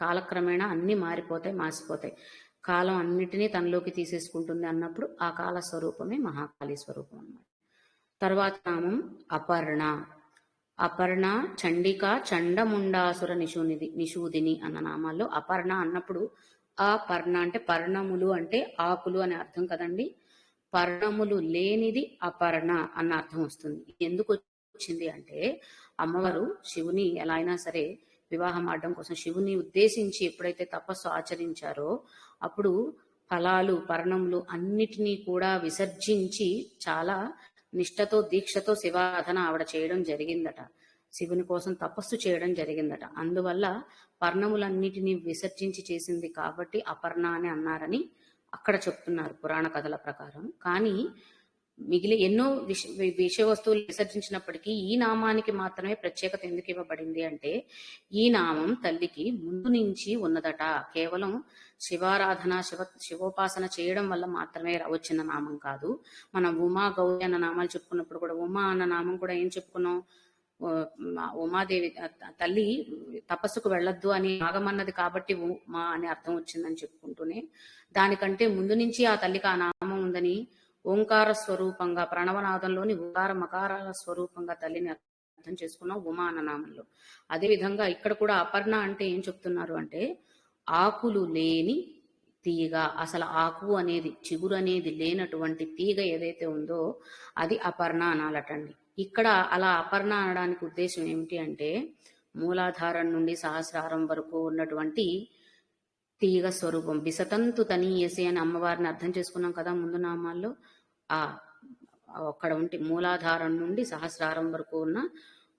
కాలక్రమేణా అన్నీ మాసిపోతాయి. కాలం అన్నిటినీ తనలోకి తీసేసుకుంటుంది అన్నప్పుడు ఆ కాల స్వరూపమే మహాకాళీ స్వరూపం అన్నమాట. తర్వాత నామం అపర్ణ. అపర్ణ, చండిక, చండముండాసుర నిషూదిని అన్న నామాల్లో అపర్ణ అన్నప్పుడు ఆ పర్ణ అంటే పర్ణములు అంటే ఆకులు అని అర్థం కదండి. పర్ణములు లేనిది అపర్ణ అన్న అర్థం వస్తుంది. ఎందుకు వచ్చింది అంటే అమ్మవారు శివుని ఎలా అయినా సరే వివాహం ఆడడం కోసం శివుని ఉద్దేశించి ఎప్పుడైతే తపస్సు ఆచరించారో అప్పుడు ఫలాలు, పర్ణములు అన్నిటినీ కూడా విసర్జించి చాలా నిష్టతో, దీక్షతో శివారాధన ఆవిడ చేయడం జరిగిందట. శివుని కోసం తపస్సు చేయడం జరిగిందట. అందువల్ల పర్ణములన్నిటినీ విసర్జించి చేసింది కాబట్టి అపర్ణ అని అన్నారని అక్కడ చెప్తున్నారు పురాణ కథల ప్రకారం. కానీ మిగిలి ఎన్నో విషయ వస్తువులు విసర్జించినప్పటికీ ఈ నామానికి మాత్రమే ప్రత్యేకత ఎందుకు ఇవ్వబడింది అంటే ఈ నామం తల్లికి ముందు నుంచి ఉన్నదట. కేవలం శివారాధన, శివోపాసన చేయడం వల్ల మాత్రమే వచ్చిన నామం కాదు. మనం ఉమా, గౌరి అన్న నామాలు చెప్పుకున్నప్పుడు కూడా ఉమా అన్న నామం కూడా ఏం చెప్పుకున్నాం, ఉమాదేవి తల్లి తపస్సుకు వెళ్ళొద్దు అని ఆగమన్నది కాబట్టి ఉమా అని అర్థం వచ్చిందని చెప్పుకుంటూనే దానికంటే ముందు నుంచి ఆ తల్లికి ఆ నామం ఉందని ఓంకార స్వరూపంగా, ప్రణవనాదంలోని ఓంకార మకారాల స్వరూపంగా తల్లిని అర్థం చేసుకున్నాం ఉమా అన్న నామంలో. అదేవిధంగా ఇక్కడ కూడా అపర్ణ అంటే ఏం చెప్తున్నారు అంటే ఆకులు లేని తీగ, అసలు ఆకు అనేది, చిగురు అనేది లేనటువంటి తీగ ఏదైతే ఉందో అది అపర్ణ అనాలటండి. ఇక్కడ అలా అపర్ణ అనడానికి ఉద్దేశం ఏమిటి అంటే మూలాధారం నుండి సహస్రారం వరకు ఉన్నటువంటి తీగ స్వరూపం. బిసతంతు తనీయసి అని అమ్మవారిని అర్థం చేసుకున్నాం కదా ముందు నామాల్లో. అక్కడ ఉంటే మూలాధారం నుండి సహస్రారం వరకు ఉన్న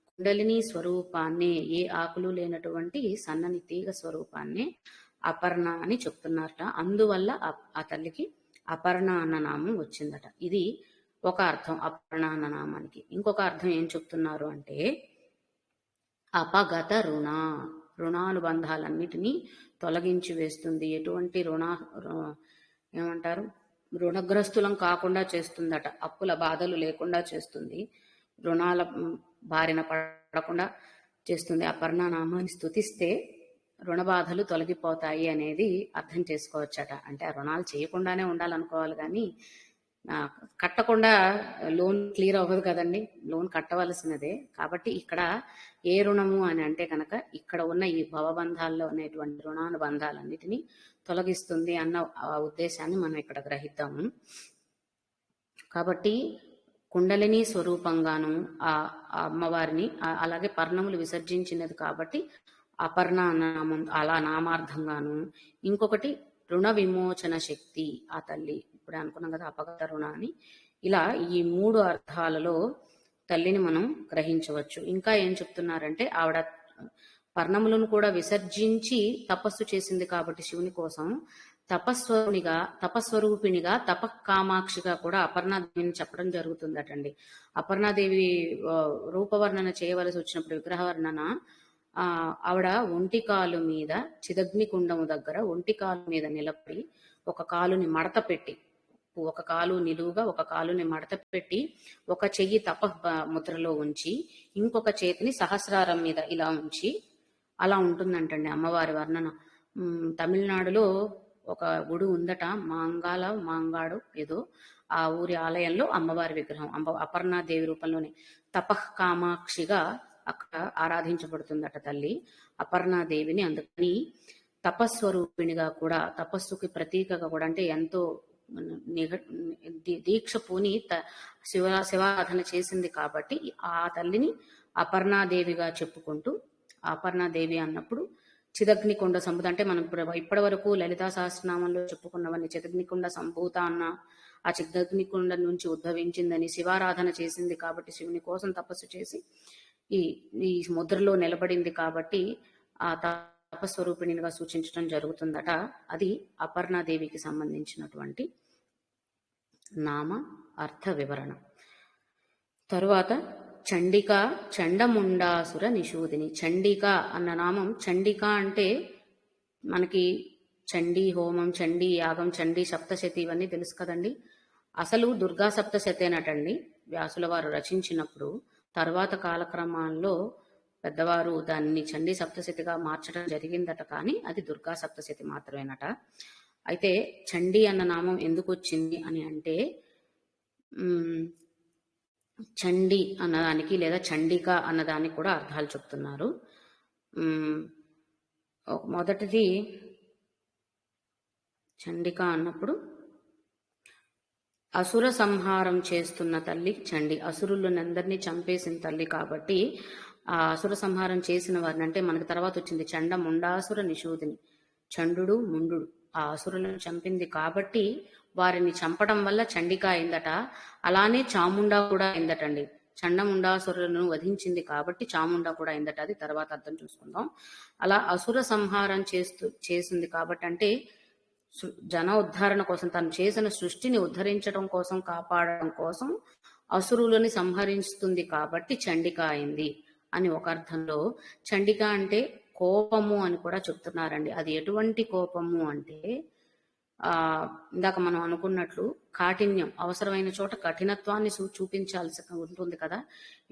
కుండలిని స్వరూపాన్ని, ఏ ఆకులు లేనటువంటి సన్నని తీగ స్వరూపాన్ని అపర్ణ అని చెప్తున్నారట. అందువల్ల ఆ తల్లికి అపర్ణ అన్న నామం వచ్చిందట. ఇది ఒక అర్థం అపర్ణ అన్న నామానికి. ఇంకొక అర్థం ఏం చెప్తున్నారు అంటే అపగత రుణానుబంధాలన్నిటినీ తొలగించి వేస్తుంది. ఎటువంటి రుణగ్రస్తులం కాకుండా చేస్తుందట. అప్పుల బాధలు లేకుండా చేస్తుంది, రుణాల బారిన పడకుండా చేస్తుంది. అపర్ణ నామాన్ని స్తుతిస్తే రుణ బాధలు తొలగిపోతాయి అనేది అర్థం చేసుకోవచ్చట. అంటే ఆ రుణాలు చేయకుండానే ఉండాలనుకోవాలి, కానీ కట్టకుండా లోన్ క్లియర్ అవ్వదు కదండి, లోన్ కట్టవలసినదే. కాబట్టి ఇక్కడ ఏ రుణము అని అంటే కనుక ఇక్కడ ఉన్న ఈ భవబంధాల్లో ఉన్నటువంటి రుణానుబంధాలన్నిటినీ తొలగిస్తుంది అన్న ఉద్దేశాన్ని మనం ఇక్కడ గ్రహిద్దాము. కాబట్టి కుండలిని స్వరూపంగాను ఆ అమ్మవారిని, అలాగే పర్ణములు విసర్జించినది కాబట్టి అపర్ణ అన్న నామం అలా నామార్థంగాను, ఇంకొకటి రుణ విమోచన శక్తి ఆ తల్లి, ఇప్పుడే అనుకున్నాం కదా అపగత రుణ అని. ఇలా ఈ 3 అర్థాలలో తల్లిని మనం గ్రహించవచ్చు. ఇంకా ఏం చెప్తున్నారంటే ఆవిడ పర్ణములను కూడా విసర్జించి తపస్సు చేసింది కాబట్టి శివుని కోసం తపస్వరూపిణిగా తపకామాక్షిగా కూడా అపర్ణాదేవిని చెప్పడం జరుగుతుందటండి. అపర్ణాదేవి రూపవర్ణన చేయవలసి వచ్చినప్పుడు విగ్రహ వర్ణన ఆవిడ ఒంటికాలు మీద చిదగ్నికుండము దగ్గర ఒంటికాలు మీద నిలబడి ఒక కాలుని మడత పెట్టి, ఒక కాలు నిలువుగా ఒక కాలుని మడత పెట్టి ఒక చెయ్యి తప ముద్రలో ఉంచి ఇంకొక చేతిని సహస్రారం మీద ఇలా ఉంచి అలా ఉంటుందంటండి అమ్మవారి వర్ణన. తమిళనాడులో ఒక గుడి ఉందట, మాంగాడు ఏదో, ఆ ఊరి ఆలయంలో అమ్మవారి విగ్రహం అపర్ణాదేవి రూపంలోనే తపః కామాక్షిగా అక్కడ ఆరాధించబడుతుందట తల్లి అపర్ణాదేవిని. అందుకని తపస్వరూపిణిగా కూడా, తపస్సుకి ప్రతీకగా కూడా, అంటే ఎంతో దీక్ష పూని శివారాధన చేసింది కాబట్టి ఆ తల్లిని అపర్ణాదేవిగా చెప్పుకుంటూ, అపర్ణాదేవి అన్నప్పుడు చిదగ్నికుండ సంభూత, అంటే మనం ఇప్పటి వరకు లలితా సహస్రనామంలో చెప్పుకున్నవన్నీ చిదగ్నికుండ సంభూత అన్న, ఆ చిదగ్నికుండ నుంచి ఉద్భవించిందని, శివారాధన చేసింది కాబట్టి శివుని కోసం తపస్సు చేసి ఈ ముద్రలో నిలబడింది కాబట్టి ఆ తపస్వరూపిణిగా సూచించడం జరుగుతుందట. అది అపర్ణాదేవికి సంబంధించినటువంటి నామ అర్థ వివరణ. తరువాత చండిక చండముండాసుర నిషూదిని. చండిక అన్న నామం, చండిక అంటే మనకి చండీ హోమం, చండీ యాగం, చండీ సప్తశతి ఇవన్నీ తెలుసు కదండి. అసలు దుర్గా సప్తశతేనటండి వ్యాసుల వారు రచించినప్పుడు. తర్వాత కాలక్రమాల్లో పెద్దవారు దాన్ని చండీ సప్తశతిగా మార్చడం జరిగిందట, కానీ అది దుర్గా సప్తశతి మాత్రమేనట. అయితే చండీ అన్న నామం ఎందుకు వచ్చింది అని అంటే, చండి అన్నదానికి లేదా చండిక అన్నదానికి కూడా అర్థాలు చెప్తున్నారు. మొదటిది చండిక అన్నప్పుడు అసుర సంహారం చేస్తున్న తల్లి చండి, అసురులందరినీ చంపేసిన తల్లి కాబట్టి ఆ అసుర సంహారం చేసిన వారిని, అంటే మనకి తర్వాత వచ్చింది చండ ముండాసుర నిషూదిని, చండు ముండు ఆ అసురులను చంపింది కాబట్టి వారిని చంపడం వల్ల చండిక అయిందట. అలానే చాముండా కూడా అయిందటండి. చండముండాసురులను వధించింది కాబట్టి చాముండా కూడా అయిందట. అది తర్వాత అర్థం చూసుకుందాం. అలా అసుర సంహారం చేసింది కాబట్టి, అంటే జన ఉద్ధరణ కోసం, తను చేసిన సృష్టిని ఉద్ధరించడం కోసం, కాపాడడం కోసం అసురులని సంహరిస్తుంది కాబట్టి చండిక అయింది అని ఒక అర్థంలో. చండిక అంటే కోపము అని కూడా చెప్తున్నారండి. అది ఎటువంటి కోపము అంటే, ఇందాక మనం అనుకున్నట్లు కాఠిన్యం, అవసరమైన చోట కఠినత్వాన్ని చూపించాల్సి ఉంటుంది కదా.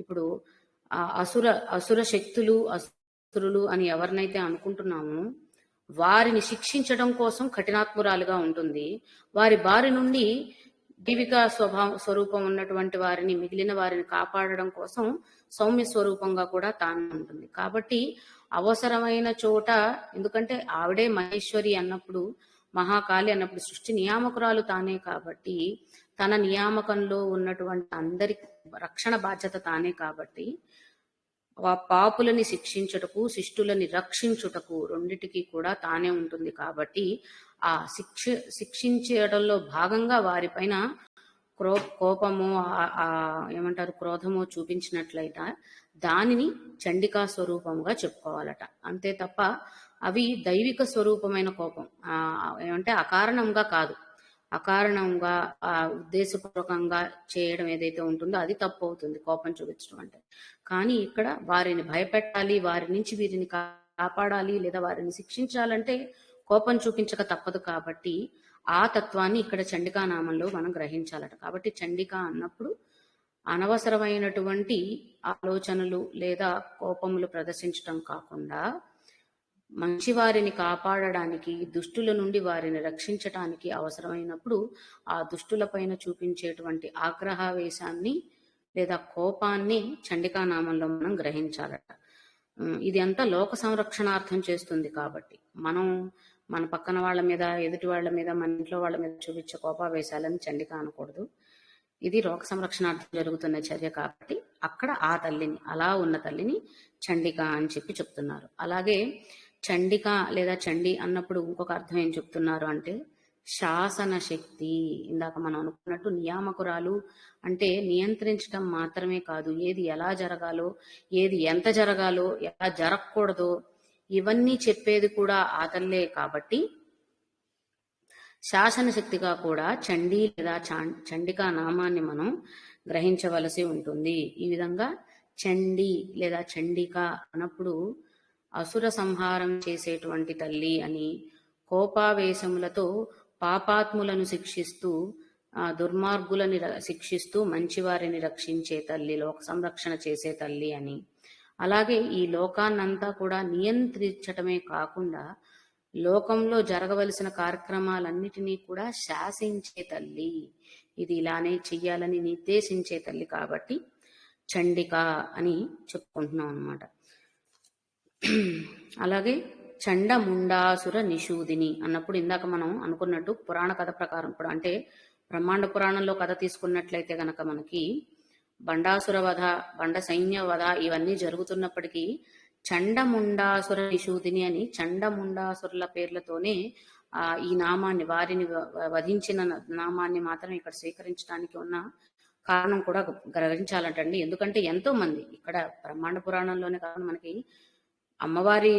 ఇప్పుడు అసుర శక్తులు, అసురులు అని ఎవరినైతే అనుకుంటున్నామో వారిని శిక్షించడం కోసం కఠినాత్మురాలుగా ఉంటుంది. వారి బారి నుండి దైవిక స్వరూపం ఉన్నటువంటి వారిని, మిగిలిన వారిని కాపాడడం కోసం సౌమ్య స్వరూపంగా కూడా తాను ఉంటుంది. కాబట్టి అవసరమైన చోట, ఎందుకంటే ఆవిడే మహేశ్వరి అన్నప్పుడు, మహాకాళి అన్నప్పుడు సృష్టి నియామకురాలు తానే కాబట్టి, తన నియామకంలో ఉన్నటువంటి అందరి రక్షణ బాధ్యత తానే కాబట్టి, పాపులని శిక్షించుటకు, శిష్టులని రక్షించుటకు రెండిటికి కూడా తానే ఉంటుంది కాబట్టి, ఆ శిక్షించడంలో భాగంగా వారిపైన కోపము, ఏమంటారు, క్రోధము చూపించినట్లయితే దానిని చండికా స్వరూపంగా చెప్పుకోవాలట. అంతే తప్ప అవి దైవిక స్వరూపమైన కోపం, ఏమంటే అకారణంగా కాదు. అకారణంగా ఉద్దేశపూర్వకంగా చేయడం ఏదైతే ఉంటుందో అది తప్పు అవుతుంది, కోపం చూపించడం అంటే. కానీ ఇక్కడ వారిని భయపెట్టాలి, వారి నుంచి వీరిని కాపాడాలి, లేదా వారిని శిక్షించాలంటే కోపం చూపించక తప్పదు కాబట్టి ఆ తత్వాన్ని ఇక్కడ చండికా నామంలో మనం గ్రహించాలట. కాబట్టి చండిక అన్నప్పుడు అనవసరమైనటువంటి ఆలోచనలు లేదా కోపములు ప్రదర్శించడం కాకుండా, మంచివారిని కాపాడడానికి, దుష్టుల నుండి వారిని రక్షించటానికి అవసరమైనప్పుడు ఆ దుష్టులపైన చూపించేటువంటి ఆగ్రహావేశాన్ని లేదా కోపాన్ని చండికా నామంలో మనం గ్రహించాలట. ఇది అంతా లోక సంరక్షణార్థం చేస్తుంది కాబట్టి మనం మన పక్కన వాళ్ళ మీద, ఎదుటి వాళ్ళ మీద, మన ఇంట్లో వాళ్ళ మీద చూపించే కోపావేశాలని చండిక అనకూడదు. ఇది లోక సంరక్షణార్థం జరుగుతున్న చర్య కాబట్టి అక్కడ ఆ తల్లిని, అలా ఉన్న తల్లిని చండిక అని చెప్పి చెప్తున్నారు. అలాగే చండిక లేదా చండి అన్నప్పుడు ఇంకొక అర్థం ఏం చెప్తున్నారు అంటే శాసన శక్తి. ఇందాక మనం అనుకున్నట్టు నియామకురాలు అంటే నియంత్రించడం మాత్రమే కాదు, ఏది ఎలా జరగాలో, ఏది ఎంత జరగాలో, ఎలా జరగకూడదో ఇవన్నీ చెప్పేది కూడా ఆ తల్లే కాబట్టి శాసనశక్తిగా కూడా చండీ లేదా చండికా నామాన్ని మనం గ్రహించవలసి ఉంటుంది. ఈ విధంగా చండి లేదా చండిక అన్నప్పుడు అసుర సంహారం చేసేటువంటి తల్లి అని, కోపావేశములతో పాపాత్ములను శిక్షిస్తూ దుర్మార్గులని శిక్షిస్తూ మంచివారిని రక్షించే తల్లి, లోక సంరక్షణ చేసే తల్లి అని, అలాగే ఈ లోకాన్నంతా కూడా నియంత్రించటమే కాకుండా లోకంలో జరగవలసిన కార్యక్రమాలన్నిటినీ కూడా శాసించే తల్లి, ఇది ఇలానే చెయ్యాలని నిర్దేశించే తల్లి కాబట్టి చండిక అని చెప్పుకుంటున్నాం అన్నమాట. అలాగే చండముండాసుర నిషూదిని అన్నప్పుడు ఇందాక మనం అనుకున్నట్టు పురాణ కథ ప్రకారం కూడా, అంటే బ్రహ్మాండ పురాణంలో కథ తీసుకున్నట్లయితే గనక మనకి బండాసుర వధ, బండ సైన్య వధ ఇవన్నీ జరుగుతున్నప్పటికీ చండముండాసుర నిషూదిని అని చండముండాసురుల పేర్లతోనే ఈ నామాన్ని, వారిని వధించిన నామాన్ని మాత్రం ఇక్కడ స్వీకరించడానికి ఉన్న కారణం కూడా గ్రహించాలంటండి. ఎందుకంటే ఎంతో మంది ఇక్కడ బ్రహ్మాండ పురాణంలోనే కాకుండా మనకి అమ్మవారి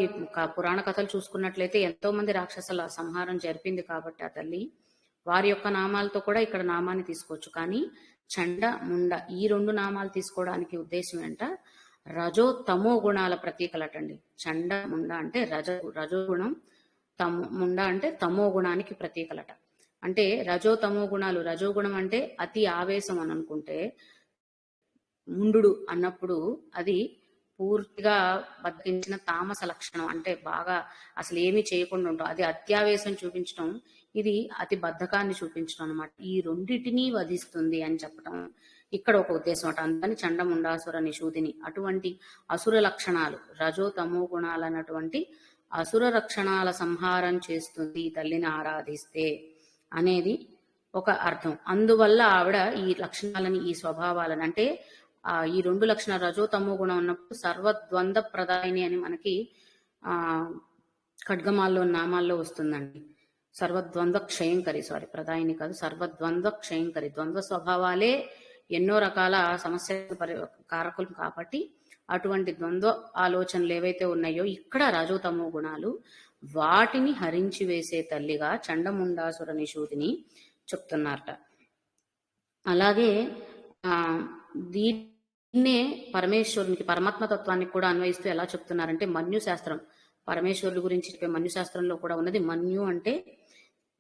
పురాణ కథలు చూసుకున్నట్లయితే ఎంతో మంది రాక్షసుల సంహారం జరిపింది కాబట్టి ఆ తల్లి వారి యొక్క నామాలతో కూడా ఇక్కడ నామాన్ని తీసుకోవచ్చు. కానీ చండ ముండ ఈ రెండు నామాలు తీసుకోవడానికి ఉద్దేశం ఏంట, రజో తమో గుణాల ప్రతీకలటండి. చండ ముండ అంటే రజోగుణం, ముండ అంటే తమో గుణానికి ప్రతీకలట. అంటే రజో తమో గుణాలు, రజోగుణం అంటే అతి ఆవేశం అని అనుకుంటే, ముండు అన్నప్పుడు అది పూర్తిగా బతికించిన తామస లక్షణం, అంటే బాగా అసలు ఏమీ చేయకుండా ఉంటాం, అది అత్యావేశం చూపించడం, ఇది అతి బద్ధకాన్ని చూపించడం అనమాట. ఈ రెండింటినీ వధిస్తుంది అని చెప్పడం ఇక్కడ ఒక ఉద్దేశం అట. అందుకని చండముండాసుర నిషూదిని, అటువంటి అసుర లక్షణాలు, రజో తమో గుణాలు అన్నటువంటి అసుర లక్షణాల సంహారం చేస్తుంది తల్లిని ఆరాధిస్తే అనేది ఒక అర్థం. అందువల్ల ఆవిడ ఈ లక్షణాలని, ఈ స్వభావాలను, అంటే ఈ రెండు లక్షణాలు రజో తమో గుణం ఉన్నప్పుడు సర్వద్వంద్వ ప్రదాయిని అని మనకి ఖడ్గమాల్లో నామాల్లో వస్తుందండి. సర్వద్వంద్వ క్షయంకరి, ప్రదాయిని కాదు, సర్వద్వంద్వ క్షయంకరి. ద్వంద్వ స్వభావాలే ఎన్నో రకాల సమస్యల కారకులు కాబట్టి అటువంటి ద్వంద్వ ఆలోచనలు ఏవైతే ఉన్నాయో ఇక్కడ రజో తమో గుణాలు, వాటిని హరించి వేసే తల్లిగా చండముండాసుర నిషూదిని చెప్తున్నారట. అలాగే దీన్నే పరమేశ్వరునికి, పరమాత్మ తత్వానికి కూడా అన్వయిస్తూ ఎలా చెప్తున్నారంటే మన్యు శాస్త్రం, పరమేశ్వరుడు గురించి చెప్పే మన్యు శాస్త్రంలో కూడా ఉన్నది. మన్యు అంటే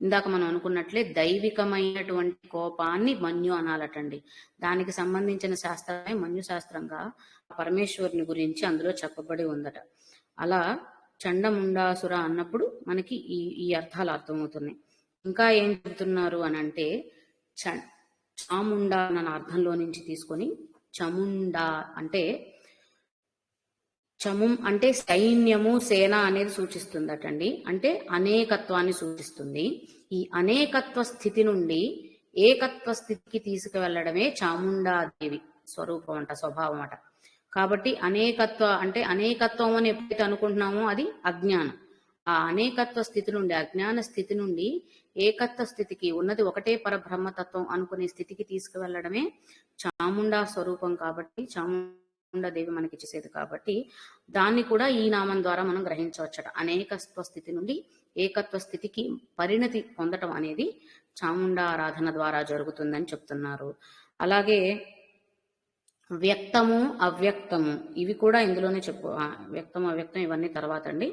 ఇందాక మనం అనుకున్నట్లే దైవికమైనటువంటి కోపాన్ని మన్యు అనాలటండి. దానికి సంబంధించిన శాస్త్రమే మన్యు శాస్త్రంగా పరమేశ్వరుని గురించి అందులో చెప్పబడి ఉందట. అలా చండముండాసుర అన్నప్పుడు మనకి ఈ అర్థాలు అర్థమవుతున్నాయి. ఇంకా ఏం చెబుతున్నారు అని అంటే చాముండా అన్న అర్థంలో నుంచి తీసుకొని చముండా అంటే, చముం అంటే సైన్యము, సేన అనేది సూచిస్తుందటండి. అంటే అనేకత్వాన్ని సూచిస్తుంది. ఈ అనేకత్వ స్థితి నుండి ఏకత్వ స్థితికి తీసుకువెళ్ళడమే చాముండాదేవి స్వరూపం అంట, స్వభావం అట. కాబట్టి అనేకత్వ అంటే అనేకత్వం అని ఎప్పుడైతే అనుకుంటున్నామో అది అజ్ఞానం. ఆ అనేకత్వ స్థితి నుండి, అజ్ఞాన స్థితి నుండి ఏకత్వ స్థితికి, ఉన్నది ఒకటే పరబ్రహ్మతత్వం అనుకునే స్థితికి తీసుకువెళ్ళడమే చాముండా స్వరూపం. కాబట్టి చాముండాదేవి మనకి చేసేది కాబట్టి దాన్ని కూడా ఈ నామం ద్వారా మనం గ్రహించవచ్చట. అనేకత్వ స్థితి నుండి ఏకత్వ స్థితికి పరిణతి పొందటం అనేది చాముండా ఆరాధన ద్వారా జరుగుతుందని చెప్తున్నారు. అలాగే వ్యక్తము అవ్యక్తము ఇవి కూడా ఇందులోనే వ్యక్తం అవ్యక్తం ఇవన్నీ తర్వాత అండి.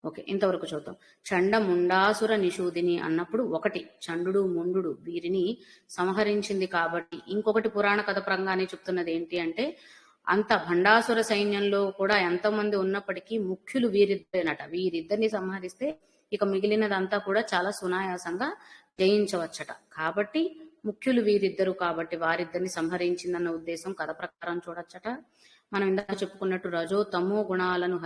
ఓకే, ఇంతవరకు చూద్దాం. చండముండాసుర నిషూదిని అన్నప్పుడు ఒకటి చండు ముండు వీరిని సంహరించింది కాబట్టి, ఇంకొకటి పురాణ కథ పరంగానే చెప్తున్నది ఏంటి అంటే, అంత భండాసుర సైన్యంలో కూడా ఎంతమంది ఉన్నప్పటికీ ముఖ్యులు వీరిద్దరేనట. వీరిద్దరిని సంహరిస్తే ఇక మిగిలినదంతా కూడా చాలా సునాయాసంగా జయించవచ్చట. కాబట్టి ముఖ్యులు వీరిద్దరు కాబట్టి వారిద్దరిని సంహరించిందన్న ఉద్దేశం కథ ప్రకారం చూడొచ్చట. మనం ఇందాక చెప్పుకున్నట్టు రజో తమో గుణాలను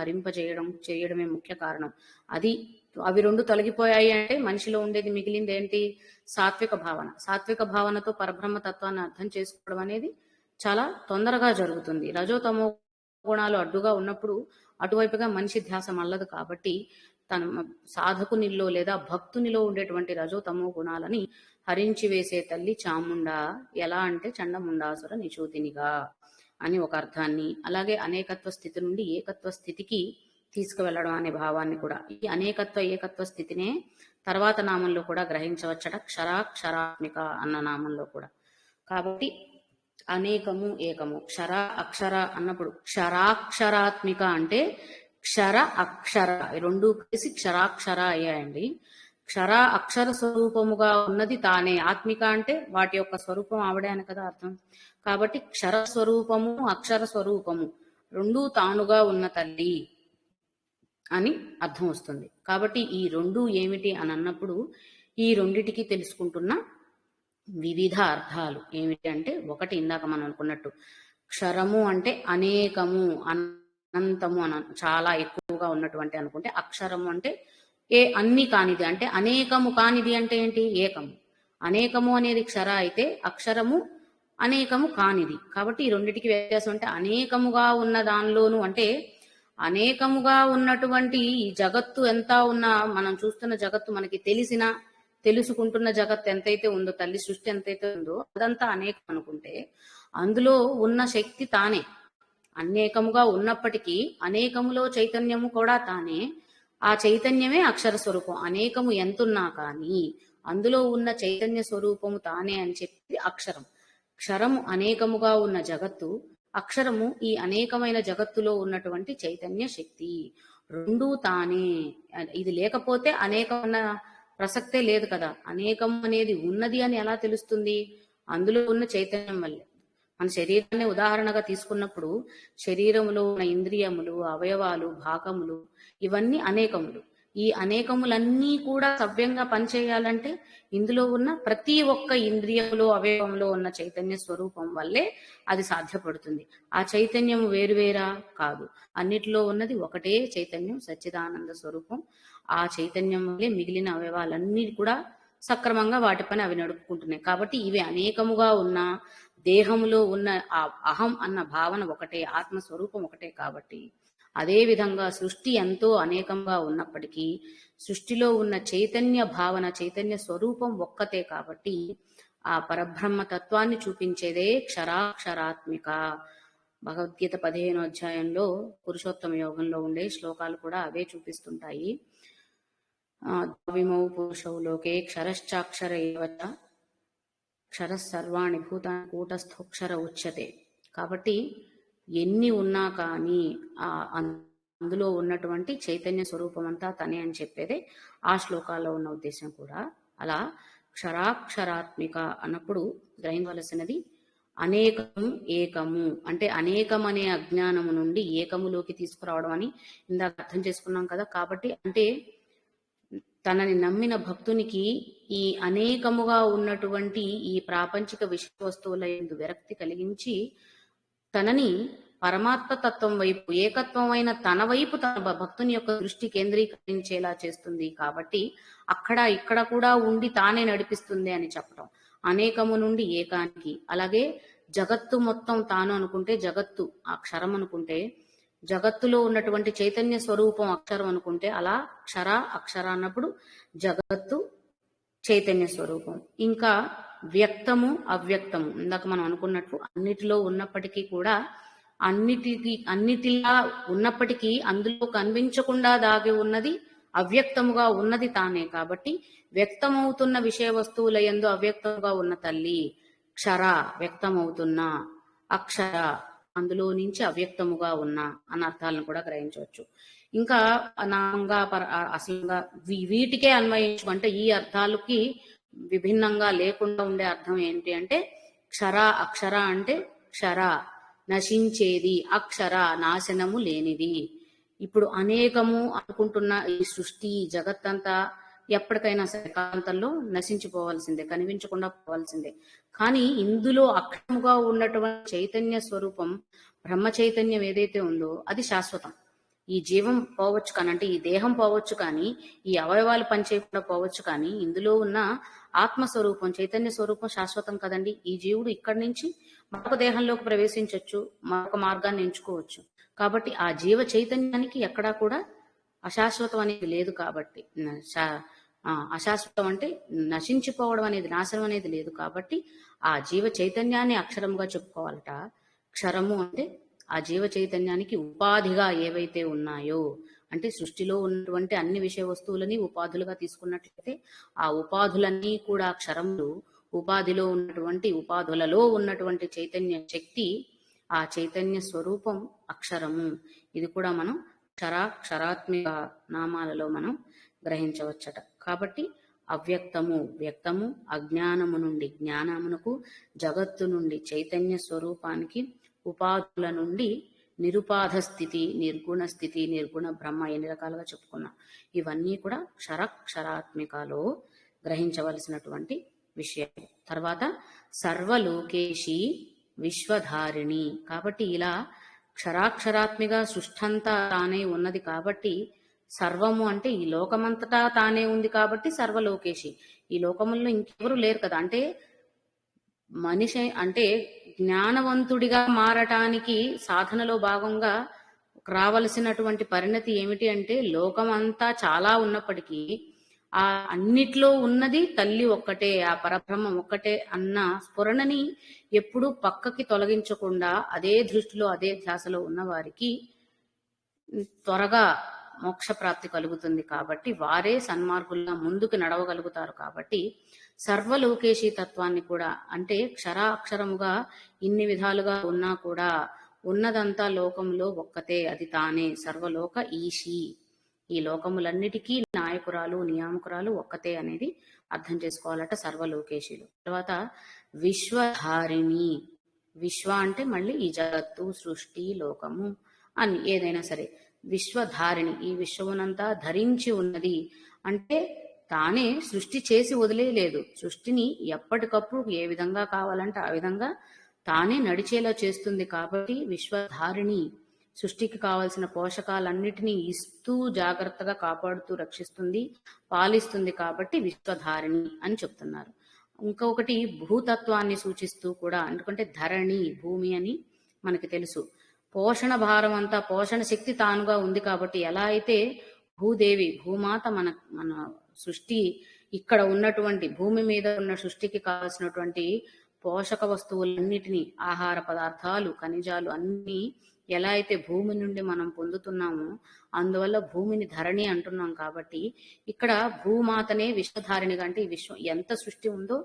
చేయడమే ముఖ్య కారణం. అవి రెండు తొలగిపోయాయి అంటే మనిషిలో ఉండేది మిగిలింది ఏంటి? సాత్విక భావన. సాత్విక భావనతో పరబ్రహ్మ తత్వాన్ని అర్థం చేసుకోవడం అనేది చాలా తొందరగా జరుగుతుంది. రజోతమో గుణాలు అడ్డుగా ఉన్నప్పుడు అటువైపుగా మనిషి ధ్యాస మళ్ళదు కాబట్టి తన సాధకునిలో లేదా భక్తునిలో ఉండేటువంటి రజోతమో గుణాలని హరించి వేసే తల్లి చాముండా. ఎలా అంటే చండముండాసుర నిచూతినిగా అని ఒక అర్థాన్ని, అలాగే అనేకత్వ స్థితి నుండి ఏకత్వ స్థితికి తీసుకువెళ్ళడం అనే భావాన్ని కూడా, ఈ అనేకత్వ ఏకత్వ స్థితినే తర్వాత నామంలో కూడా గ్రహించవచ్చట, క్షరాక్షరాత్మిక అన్న నామంలో కూడా. కాబట్టి అనేకము ఏకము, క్షర అక్షర అన్నప్పుడు క్షరాక్షరాత్మిక అంటే క్షర అక్షర రెండు కలిసి క్షరాక్షర అయ్యాయండి. క్షర అక్షర స్వరూపముగా ఉన్నది తానే. ఆత్మిక అంటే వాటి యొక్క స్వరూపం ఆవిడే అని కదా అర్థం. కాబట్టి క్షర స్వరూపము అక్షర స్వరూపము రెండూ తానుగా ఉన్న తల్లి అని అర్థం వస్తుంది. కాబట్టి ఈ రెండు ఏమిటి అని అన్నప్పుడు ఈ రెండిటికి తెలుసుకుంటున్న వివిధ అర్థాలు ఏమిటి అంటే, ఒకటి ఇందాక మనం అనుకున్నట్టు క్షరము అంటే అనేకము అనంతము అని చాలా ఎక్కువగా ఉన్నటువంటి అనుకుంటే, అక్షరము అంటే అన్ని కానిది అంటే అనేకము కానిది అంటే ఏంటి? ఏకము. అనేకము అనేది క్షర అయితే అక్షరము అనేకము కానిది. కాబట్టి ఈ రెండిటికి వ్యత్యాసం అంటే అనేకముగా ఉన్న దానిలోను అంటే అనేకముగా ఉన్నటువంటి ఈ జగత్తు ఎంత ఉన్నా, మనం చూస్తున్న జగత్తు మనకి తెలుసుకుంటున్న జగత్తు ఎంతైతే ఉందో, తల్లి సృష్టి ఎంతైతే ఉందో అదంతా అనేకం అనుకుంటే అందులో ఉన్న శక్తి తానే. అనేకముగా ఉన్నప్పటికీ అనేకములో చైతన్యము కూడా తానే. ఆ చైతన్యమే అక్షర స్వరూపం. అనేకము ఎంతున్నా కానీ అందులో ఉన్న చైతన్య స్వరూపము తానే అని చెప్పి అక్షరం. క్షరము అనేకముగా ఉన్న జగత్తు, అక్షరము ఈ అనేకమైన జగత్తులో ఉన్నటువంటి చైతన్య శక్తి. రెండూ తానే. ఇది లేకపోతే అనేకమైన ప్రసక్తే లేదు కదా. అనేకం అనేది ఉన్నది అని ఎలా తెలుస్తుంది? అందులో ఉన్న చైతన్యం వల్లే. మన శరీరాన్ని ఉదాహరణగా తీసుకున్నప్పుడు శరీరములో ఉన్న ఇంద్రియములు, అవయవాలు, భాగములు ఇవన్నీ అనేకములు. ఈ అనేకములన్నీ కూడా సవ్యంగా పనిచేయాలంటే ఇందులో ఉన్న ప్రతి ఒక్క ఇంద్రియములో, అవయవంలో ఉన్న చైతన్య స్వరూపం వల్లే అది సాధ్యపడుతుంది. ఆ చైతన్యము వేరువేరా కాదు. అన్నిటిలో ఉన్నది ఒకటే చైతన్యం, సచ్చిదానంద స్వరూపం. ఆ చైతన్యం వల్లే మిగిలిన అవయవాలన్నీ కూడా సక్రమంగా వాటి పని అవి నడుపుకుంటున్నాయి. కాబట్టి ఇవి అనేకముగా ఉన్న దేహములో ఉన్న ఆ అహం అన్న భావన ఒకటే, ఆత్మస్వరూపం ఒకటే. కాబట్టి అదే విధంగా సృష్టి ఎంతో అనేకంగా ఉన్నప్పటికీ సృష్టిలో ఉన్న చైతన్య భావన, చైతన్య స్వరూపం ఒక్కతే. కాబట్టి ఆ పరబ్రహ్మ తత్వాన్ని చూపించేదే క్షరాక్షరాత్మిక. భగవద్గీత 15వ అధ్యాయంలో పురుషోత్తమ యోగంలో ఉండే శ్లోకాలు కూడా అవే చూపిస్తుంటాయి. ద్విమౌ పురుషౌ లోకే క్షరశ్చాక్షర ఏవచ క్షర సర్వాణి భూతాని కూటస్థోక్షర ఉచ్యతే. కాబట్టి ఎన్ని ఉన్నా కానీ అందులో ఉన్నటువంటి చైతన్య స్వరూపం అంతా తనే అని చెప్పేదే ఆ శ్లోకాల్లో ఉన్న ఉద్దేశం కూడా. అలా క్షరాక్షరాత్మిక అన్నప్పుడు గ్రహించవలసినది అనేకము ఏకము అంటే అనేకం అనే అజ్ఞానము నుండి ఏకములోకి తీసుకురావడం అని ఇందాక అర్థం చేసుకున్నాం కదా. కాబట్టి అంటే తనని నమ్మిన భక్తునికి ఈ అనేకముగా ఉన్నటువంటి ఈ ప్రాపంచిక విషయ వస్తువుల యందు విరక్తి కలిగించి తనని పరమాత్మ తత్వం వైపు, ఏకత్వమైన తన వైపు తన భక్తుని యొక్క దృష్టి కేంద్రీకరించేలా చేస్తుంది. కాబట్టి అక్కడ ఇక్కడ కూడా ఉండి తానే నడిపిస్తుంది అని చెప్పడం. అనేకము నుండి ఏకానికి. అలాగే జగత్తు మొత్తం తాను అనుకుంటే జగత్తు అక్షరం అనుకుంటే, జగత్తులో ఉన్నటువంటి చైతన్య స్వరూపం అక్షరం అనుకుంటే, అలా క్షర అక్షర అన్నప్పుడు జగత్తు చైతన్య స్వరూపం. ఇంకా వ్యక్తము అవ్యక్తము ఇందాక మనం అనుకున్నట్లు అన్నిటిలో ఉన్నప్పటికీ కూడా అన్నిటిలా ఉన్నప్పటికీ అందులో కనిపించకుండా దాగి ఉన్నది అవ్యక్తముగా ఉన్నది తానే. కాబట్టి వ్యక్తమవుతున్న విషయ వస్తువుల యందు అవ్యక్తముగా ఉన్న తల్లి క్షర, వ్యక్తమవుతున్న అక్షర, అందులో నుంచి అవ్యక్తముగా ఉన్న అన్న అర్థాలను కూడా గ్రహించవచ్చు. ఇంకా నామంగా అసలుగా వీటికే అన్వయించుకుంటే ఈ అర్థాలకి విభిన్నంగా లేకుండా ఉండే అర్థం ఏంటి అంటే, క్షర అక్షర అంటే క్షర నశించేది, అక్షర నాశనము లేనిది. ఇప్పుడు అనేకము అనుకుంటున్న ఈ సృష్టి జగత్తంతా ఎప్పటికైనా సరే కాంతంలో నశించిపోవాల్సిందే, కనిపించకుండా పోవాల్సిందే. కానీ ఇందులో అక్షరముగా ఉన్నటువంటి చైతన్య స్వరూపం, బ్రహ్మ చైతన్యం ఏదైతే ఉందో అది శాశ్వతం. ఈ జీవం పోవచ్చు కానీ, అంటే ఈ దేహం పోవచ్చు కానీ, ఈ అవయవాలు పనిచేయకుండా పోవచ్చు కానీ, ఇందులో ఉన్న ఆత్మస్వరూపం, చైతన్య స్వరూపం శాశ్వతం కదండి. ఈ జీవుడు ఇక్కడి నుంచి మరొక దేహంలోకి ప్రవేశించవచ్చు, మరొక మార్గాన్ని ఎంచుకోవచ్చు. కాబట్టి ఆ జీవ చైతన్యానికి ఎక్కడా కూడా అశాశ్వతం అనేది లేదు. కాబట్టి అశాశ్వతం అంటే నశించిపోవడం అనేది, నాశనం అనేది లేదు. కాబట్టి ఆ జీవ చైతన్యాన్ని అక్షరముగా చెప్పుకోవాలట. క్షరము అంటే ఆ జీవ చైతన్యానికి ఉపాధిగా ఏవైతే ఉన్నాయో, అంటే సృష్టిలో ఉన్నటువంటి అన్ని విషయ వస్తువులని ఉపాధులుగా తీసుకున్నట్లయితే ఆ ఉపాధులన్నీ కూడా క్షరములు, ఉపాధిలో ఉన్నటువంటి ఉపాధులలో ఉన్నటువంటి చైతన్య శక్తి, ఆ చైతన్య స్వరూపం అక్షరము. ఇది కూడా మనం క్షరాత్మిక నామాలలో మనం గ్రహించవచ్చట. కాబట్టి అవ్యక్తము వ్యక్తము, అజ్ఞానము నుండి జ్ఞానమునకు, జగత్తు నుండి చైతన్య స్వరూపానికి, ఉపాధుల నుండి నిరుపాధ స్థితి, నిర్గుణ స్థితి, నిర్గుణ బ్రహ్మ, ఎన్ని రకాలుగా చెప్పుకున్నాం. ఇవన్నీ కూడా క్షరాత్మికలో గ్రహించవలసినటువంటి విషయం. తర్వాత సర్వలోకేశి విశ్వధారిణి. కాబట్టి ఇలా క్షరాత్మిక సృష్టంతా తానే ఉన్నది. కాబట్టి సర్వము అంటే ఈ లోకమంతటా తానే ఉంది. కాబట్టి సర్వలోకేశి, ఈ లోకముల్లో ఇంకెవరు లేరు కదా. అంటే మనిషి అంటే జ్ఞానవంతుడిగా మారటానికి సాధనలో భాగంగా రావలసినటువంటి పరిణతి ఏమిటి అంటే, లోకమంతా చాలా ఉన్నప్పటికీ ఆ అన్నిట్లో ఉన్నది తల్లి ఒక్కటే, ఆ పరబ్రహ్మం ఒక్కటే అన్న స్ఫురణని ఎప్పుడూ పక్కకి తొలగించకుండా అదే దృష్టిలో, అదే ధ్యాసలో ఉన్న వారికి త్వరగా మోక్ష ప్రాప్తి కలుగుతుంది. కాబట్టి వారే సన్మార్గుల్లా ముందుకు నడవగలుగుతారు. కాబట్టి సర్వలోకేశీ తత్వాన్ని కూడా, అంటే అక్షరముగా ఇన్ని విధాలుగా ఉన్నా కూడా ఉన్నదంతా లోకంలో ఒక్కతే, అది తానే సర్వలోక ఈశి. ఈ లోకములన్నిటికీ నాయకురాలు, నియామకురాలు ఒక్కతే అనేది అర్థం చేసుకోవాలట సర్వలోకేశీలు. తర్వాత విశ్వధారిణి. విశ్వ అంటే మళ్ళీ ఈ జగత్తు, సృష్టి, లోకము అని ఏదైనా సరే విశ్వధారిణి, ఈ విశ్వమునంతా ధరించి ఉన్నది. అంటే తానే సృష్టి చేసి వదిలేయలేదు. సృష్టిని ఎప్పటికప్పుడు ఏ విధంగా కావాలంటే ఆ విధంగా తానే నడిచేలా చేస్తుంది. కాబట్టి విశ్వధారిణి, సృష్టికి కావలసిన పోషకాలన్నిటినీ ఇస్తూ జాగ్రత్తగా కాపాడుతూ రక్షిస్తుంది, పాలిస్తుంది. కాబట్టి విశ్వధారిణి అని చెప్తున్నారు. ఇంకొకటి భూతత్వాన్ని సూచిస్తూ కూడా, ఎందుకంటే ధరణి భూమి అని మనకి తెలుసు. పోషణ భారం అంతా, పోషణ శక్తి తానుగా ఉంది. కాబట్టి ఎలా అయితే భూదేవి, భూమాత మన సృష్టి, ఇక్కడ ఉన్నటువంటి భూమి మీద ఉన్న సృష్టికి కావాల్సినటువంటి పోషక వస్తువులన్నిటినీ, ఆహార పదార్థాలు, ఖనిజాలు అన్నీ ఎలా అయితే భూమి నుండి మనం పొందుతున్నామో, అందువల్ల భూమిని ధరణి అంటున్నాం. కాబట్టి ఇక్కడ భూమాతనే విశ్వధారిణిగా, అంటే ఈ విశ్వం ఎంత సృష్టి ఉందో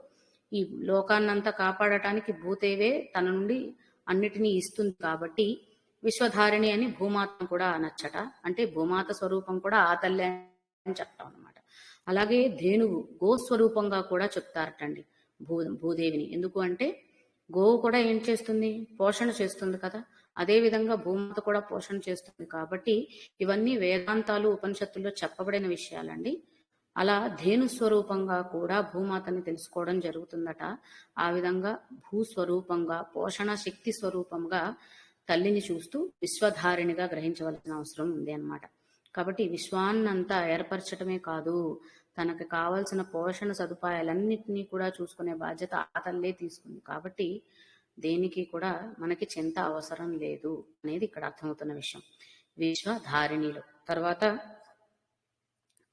ఈ లోకాన్నంతా కాపాడటానికి భూదేవే తన నుండి అన్నిటినీ ఇస్తుంది. కాబట్టి విశ్వధారిణి అని భూమాతను కూడా అనొచ్చట. అంటే భూమాత స్వరూపం కూడా ఆ తల్లి అని చెప్తాం అనమాట. అలాగే ధేనువు గోస్వరూపంగా కూడా చెప్తారటండి భూదేవిని. ఎందుకు అంటే గోవు కూడా ఏం చేస్తుంది, పోషణ చేస్తుంది కదా. అదే విధంగా భూమాత కూడా పోషణ చేస్తుంది. కాబట్టి ఇవన్నీ వేదాంతాలు, ఉపనిషత్తుల్లో చెప్పబడిన విషయాలండి. అలా ధేను స్వరూపంగా కూడా భూమాతని తెలుసుకోవడం జరుగుతుందట. ఆ విధంగా భూస్వరూపంగా, పోషణ శక్తి స్వరూపంగా తల్లిని చూస్తూ విశ్వధారిణిగా గ్రహించవలసిన అవసరం ఉంది అన్నమాట. కాబట్టి విశ్వాన్నంతా ఏర్పరచటమే కాదు, తనకు కావలసిన పోషణ సదుపాయాలన్నింటినీ కూడా చూసుకునే బాధ్యత ఆ తల్లే తీసుకుంది. కాబట్టి దేనికి కూడా మనకి చింత అవసరం లేదు అనేది ఇక్కడ అర్థమవుతున్న విషయం విశ్వధారిణిలో. తర్వాత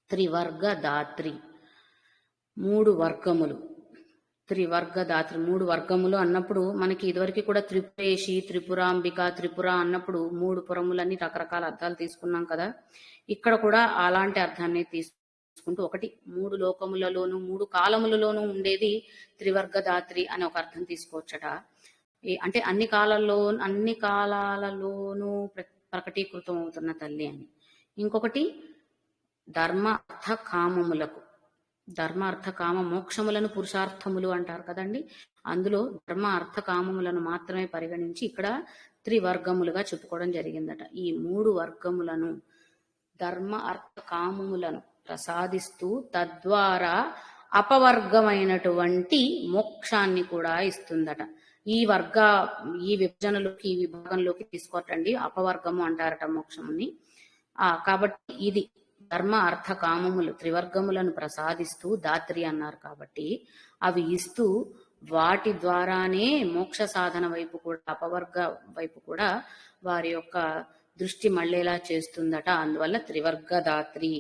త్రివర్గ దాత్రి, 3 వర్గములు. త్రివర్గ దాత్రి 3 వర్గములు అన్నప్పుడు మనకి ఇదివరకు కూడా త్రిపురేషి, త్రిపురాంబిక, త్రిపుర అన్నప్పుడు 3 పురములని రకరకాల అర్థాలు తీసుకున్నాం కదా. ఇక్కడ కూడా అలాంటి అర్థాన్ని తీసుకుంటూ, ఒకటి 3 లోకములలోనూ 3 కాలములలోనూ ఉండేది త్రివర్గ దాత్రి అని ఒక అర్థం తీసుకోవచ్చట. అంటే అన్ని కాలాలలోనూ ప్రకటీకృతం అవుతున్న తల్లి అని. ఇంకొకటి ధర్మ అర్థ కామములకు, ధర్మ అర్థ కామ మోక్షములను పురుషార్థములు అంటారు కదండి. అందులో ధర్మ అర్థ కామములను మాత్రమే పరిగణించి ఇక్కడ త్రివర్గములుగా చెప్పుకోవడం జరిగిందట. ఈ 3 వర్గములను, ధర్మ అర్థ కామములను ప్రసాదిస్తూ తద్వారా అపవర్గమైనటువంటి మోక్షాన్ని కూడా ఇస్తుందట. ఈ విభజనలోకి, ఈ విభాగంలోకి తీసుకోవటండి అపవర్గము అంటారట మోక్షముని. కాబట్టి ఇది ధర్మ అర్థ కామములు త్రివర్గములను ప్రసాదిస్తూ దాత్రి అన్నారు కాబట్టి అవి ఇస్తూ వాటి ద్వారానే మోక్ష సాధన వైపు కూడా అపవర్గ వైపు కూడా వారి యొక్క దృష్టి మళ్ళేలా చేస్తుందట. అందువల్ల త్రివర్గ దాత్రి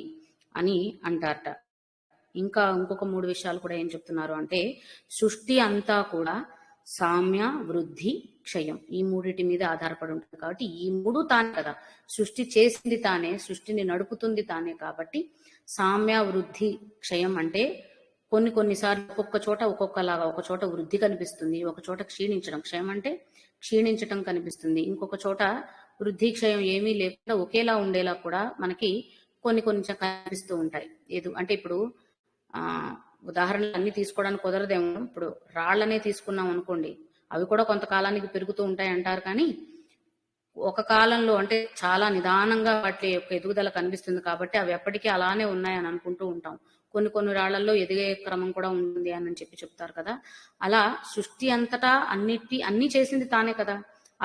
అని అంటారట. ఇంకా ఇంకొక 3 విషయాలు కూడా ఏం చెప్తున్నారు అంటే, సృష్టి అంతా కూడా సామ్య వృద్ధి క్షయం ఈ మూడిటి మీద ఆధారపడి ఉంటుంది కాబట్టి ఈ మూడు తానే కదా, సృష్టి చేసింది తానే, సృష్టిని నడుపుతుంది తానే. కాబట్టి సామ్య వృద్ధి క్షయం అంటే కొన్నిసార్లు ఒక్కొక్క చోట ఒక్కొక్కలాగా, ఒక చోట వృద్ధి కనిపిస్తుంది, ఒక చోట క్షీణించడం, క్షయం అంటే క్షీణించటం కనిపిస్తుంది, ఇంకొక చోట వృద్ధి క్షయం ఏమీ లేకుండా ఒకేలా ఉండేలా కూడా మనకి కొన్ని కనిపిస్తూ ఉంటాయి. అంటే ఇప్పుడు ఉదాహరణలు అన్ని తీసుకోవడానికి కుదరదేమో. ఇప్పుడు రాళ్లనే తీసుకున్నాం అనుకోండి, అవి కూడా కొంతకాలానికి పెరుగుతూ ఉంటాయి అంటారు, కానీ ఒక కాలంలో అంటే చాలా నిదానంగా వాటి యొక్క ఎదుగుదల కనిపిస్తుంది కాబట్టి అవి ఎప్పటికీ అలానే ఉన్నాయని అనుకుంటూ ఉంటాం. కొన్ని రాళ్లలో ఎదిగే క్రమం కూడా ఉంది అని చెప్తారు కదా. అలా సృష్టి అంతటా అన్ని చేసింది తానే కదా.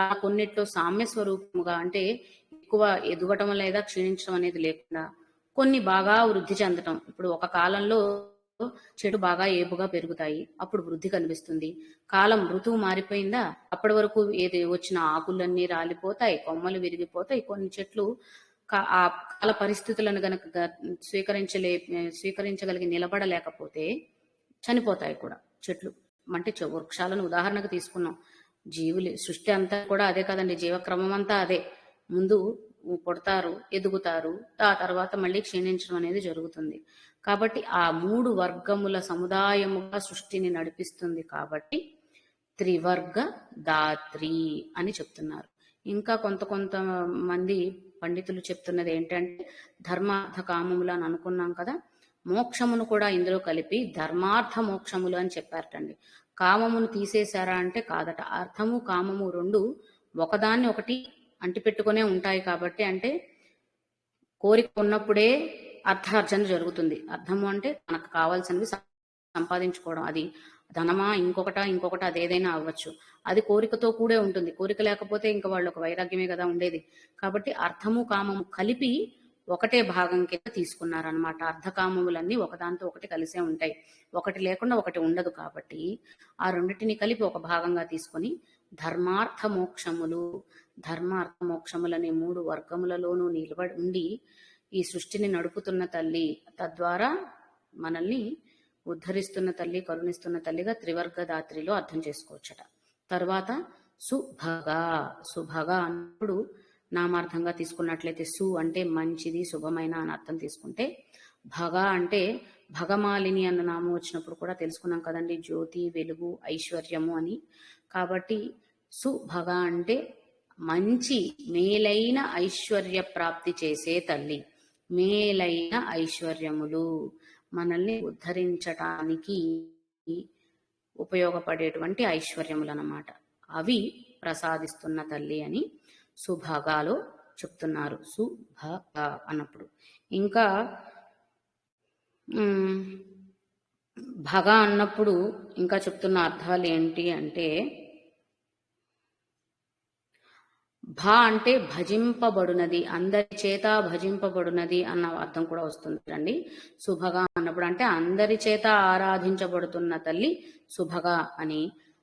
ఆ కొన్నిట్లో సామ్య స్వరూపముగా అంటే ఎక్కువ ఎదుగటం లేదా క్షీణించడం అనేది లేకుండా కొన్ని బాగా వృద్ధి చెందటం. ఇప్పుడు ఒక కాలంలో చెడు బాగా ఏపుగా పెరుగుతాయి, అప్పుడు వృద్ధి కనిపిస్తుంది. కాలం ఋతువు మారిపోయిందా, అప్పటి వరకు ఏది వచ్చిన ఆకులన్నీ రాలిపోతాయి, కొమ్మలు విరిగిపోతాయి. కొన్ని చెట్లు ఆ కాల పరిస్థితులను గనక స్వీకరించగలిగి నిలబడలేకపోతే చనిపోతాయి కూడా చెట్లు. అంటే వృక్షాలను ఉదాహరణకు తీసుకున్నాం. జీవులు సృష్టి అంతా కూడా అదే కదండి, జీవక్రమం అంతా అదే. ముందు పుడతారు, ఎదుగుతారు, ఆ తర్వాత మళ్ళీ క్షీణించడం అనేది జరుగుతుంది. కాబట్టి ఆ 3 వర్గముల సముదాయముగా సృష్టిని నడిపిస్తుంది కాబట్టి త్రివర్గ దాత్రి అని చెప్తున్నారు. ఇంకా కొంతమంది పండితులు చెప్తున్నది ఏంటంటే, ధర్మార్థ కామములు అని అనుకున్నాం కదా, మోక్షమును కూడా ఇందులో కలిపి ధర్మార్థ మోక్షములు అని చెప్పారటండి. కామమును తీసేశారా అంటే కాదట. అర్థము కామము రెండు ఒకదాన్ని ఒకటి అంటిపెట్టుకునే ఉంటాయి కాబట్టి, అంటే కోరిక ఉన్నప్పుడే అర్థార్జన జరుగుతుంది. అర్థము అంటే మనకు కావాల్సినవి సంపాదించుకోవడం, అది ధనమా ఇంకొకట అదేదైనా అవ్వచ్చు, అది కోరికతో కూడే ఉంటుంది. కోరిక లేకపోతే ఇంకా వాళ్ళు ఒక వైరాగ్యమే కదా ఉండేది. కాబట్టి అర్థము కామము కలిపి ఒకటే భాగం కింద తీసుకున్నారనమాట. అర్థకామములన్నీ ఒకదాంతో ఒకటి కలిసే ఉంటాయి, ఒకటి లేకుండా ఒకటి ఉండదు. కాబట్టి ఆ రెండింటిని కలిపి ఒక భాగంగా తీసుకొని ధర్మార్థ మోక్షములు, ధర్మార్థ మోక్షములనే 3 వర్గములలోనూ నిలబడి ఉండి ఈ సృష్టిని నడుపుతున్న తల్లి, తద్వారా మనల్ని ఉద్ధరిస్తున్న తల్లి, కరుణిస్తున్న తల్లిగా త్రివర్గ దాత్రిలో అర్థం చేసుకోవచ్చట. తర్వాత సుభగ అన్నప్పుడు నామార్థంగా తీసుకున్నట్లయితే సు అంటే మంచిది, శుభమైన అని అర్థం తీసుకుంటే, భగ అంటే భగమాలిని అన్న నామం వచ్చినప్పుడు కూడా తెలుసుకున్నాం కదండి, జ్యోతి, వెలుగు, ఐశ్వర్యము అని. కాబట్టి సుభగ అంటే మంచి మేలైన ఐశ్వర్య ప్రాప్తి చేసే తల్లి, మేలైన ఐశ్వర్యములు మనల్ని ఉద్ధరించటానికి ఉపయోగపడేటువంటి ఐశ్వర్యములు అన్నమాట, అవి ప్రసాదిస్తున్న తల్లి అని సుభగాలో చెప్తున్నారు. సుభగ అన్నప్పుడు ఇంకా భగ అన్నప్పుడు ఇంకా చెప్తున్న అర్థాలు ఏంటి అంటే, భ అంటే భజింపబడునది, అందరి చేత భజింపబడునది అన్న అర్థం కూడా వస్తుంది అండి. సుభగ అన్నప్పుడు అంటే అందరి చేత ఆరాధించబడుతున్న తల్లి సుభగ అని.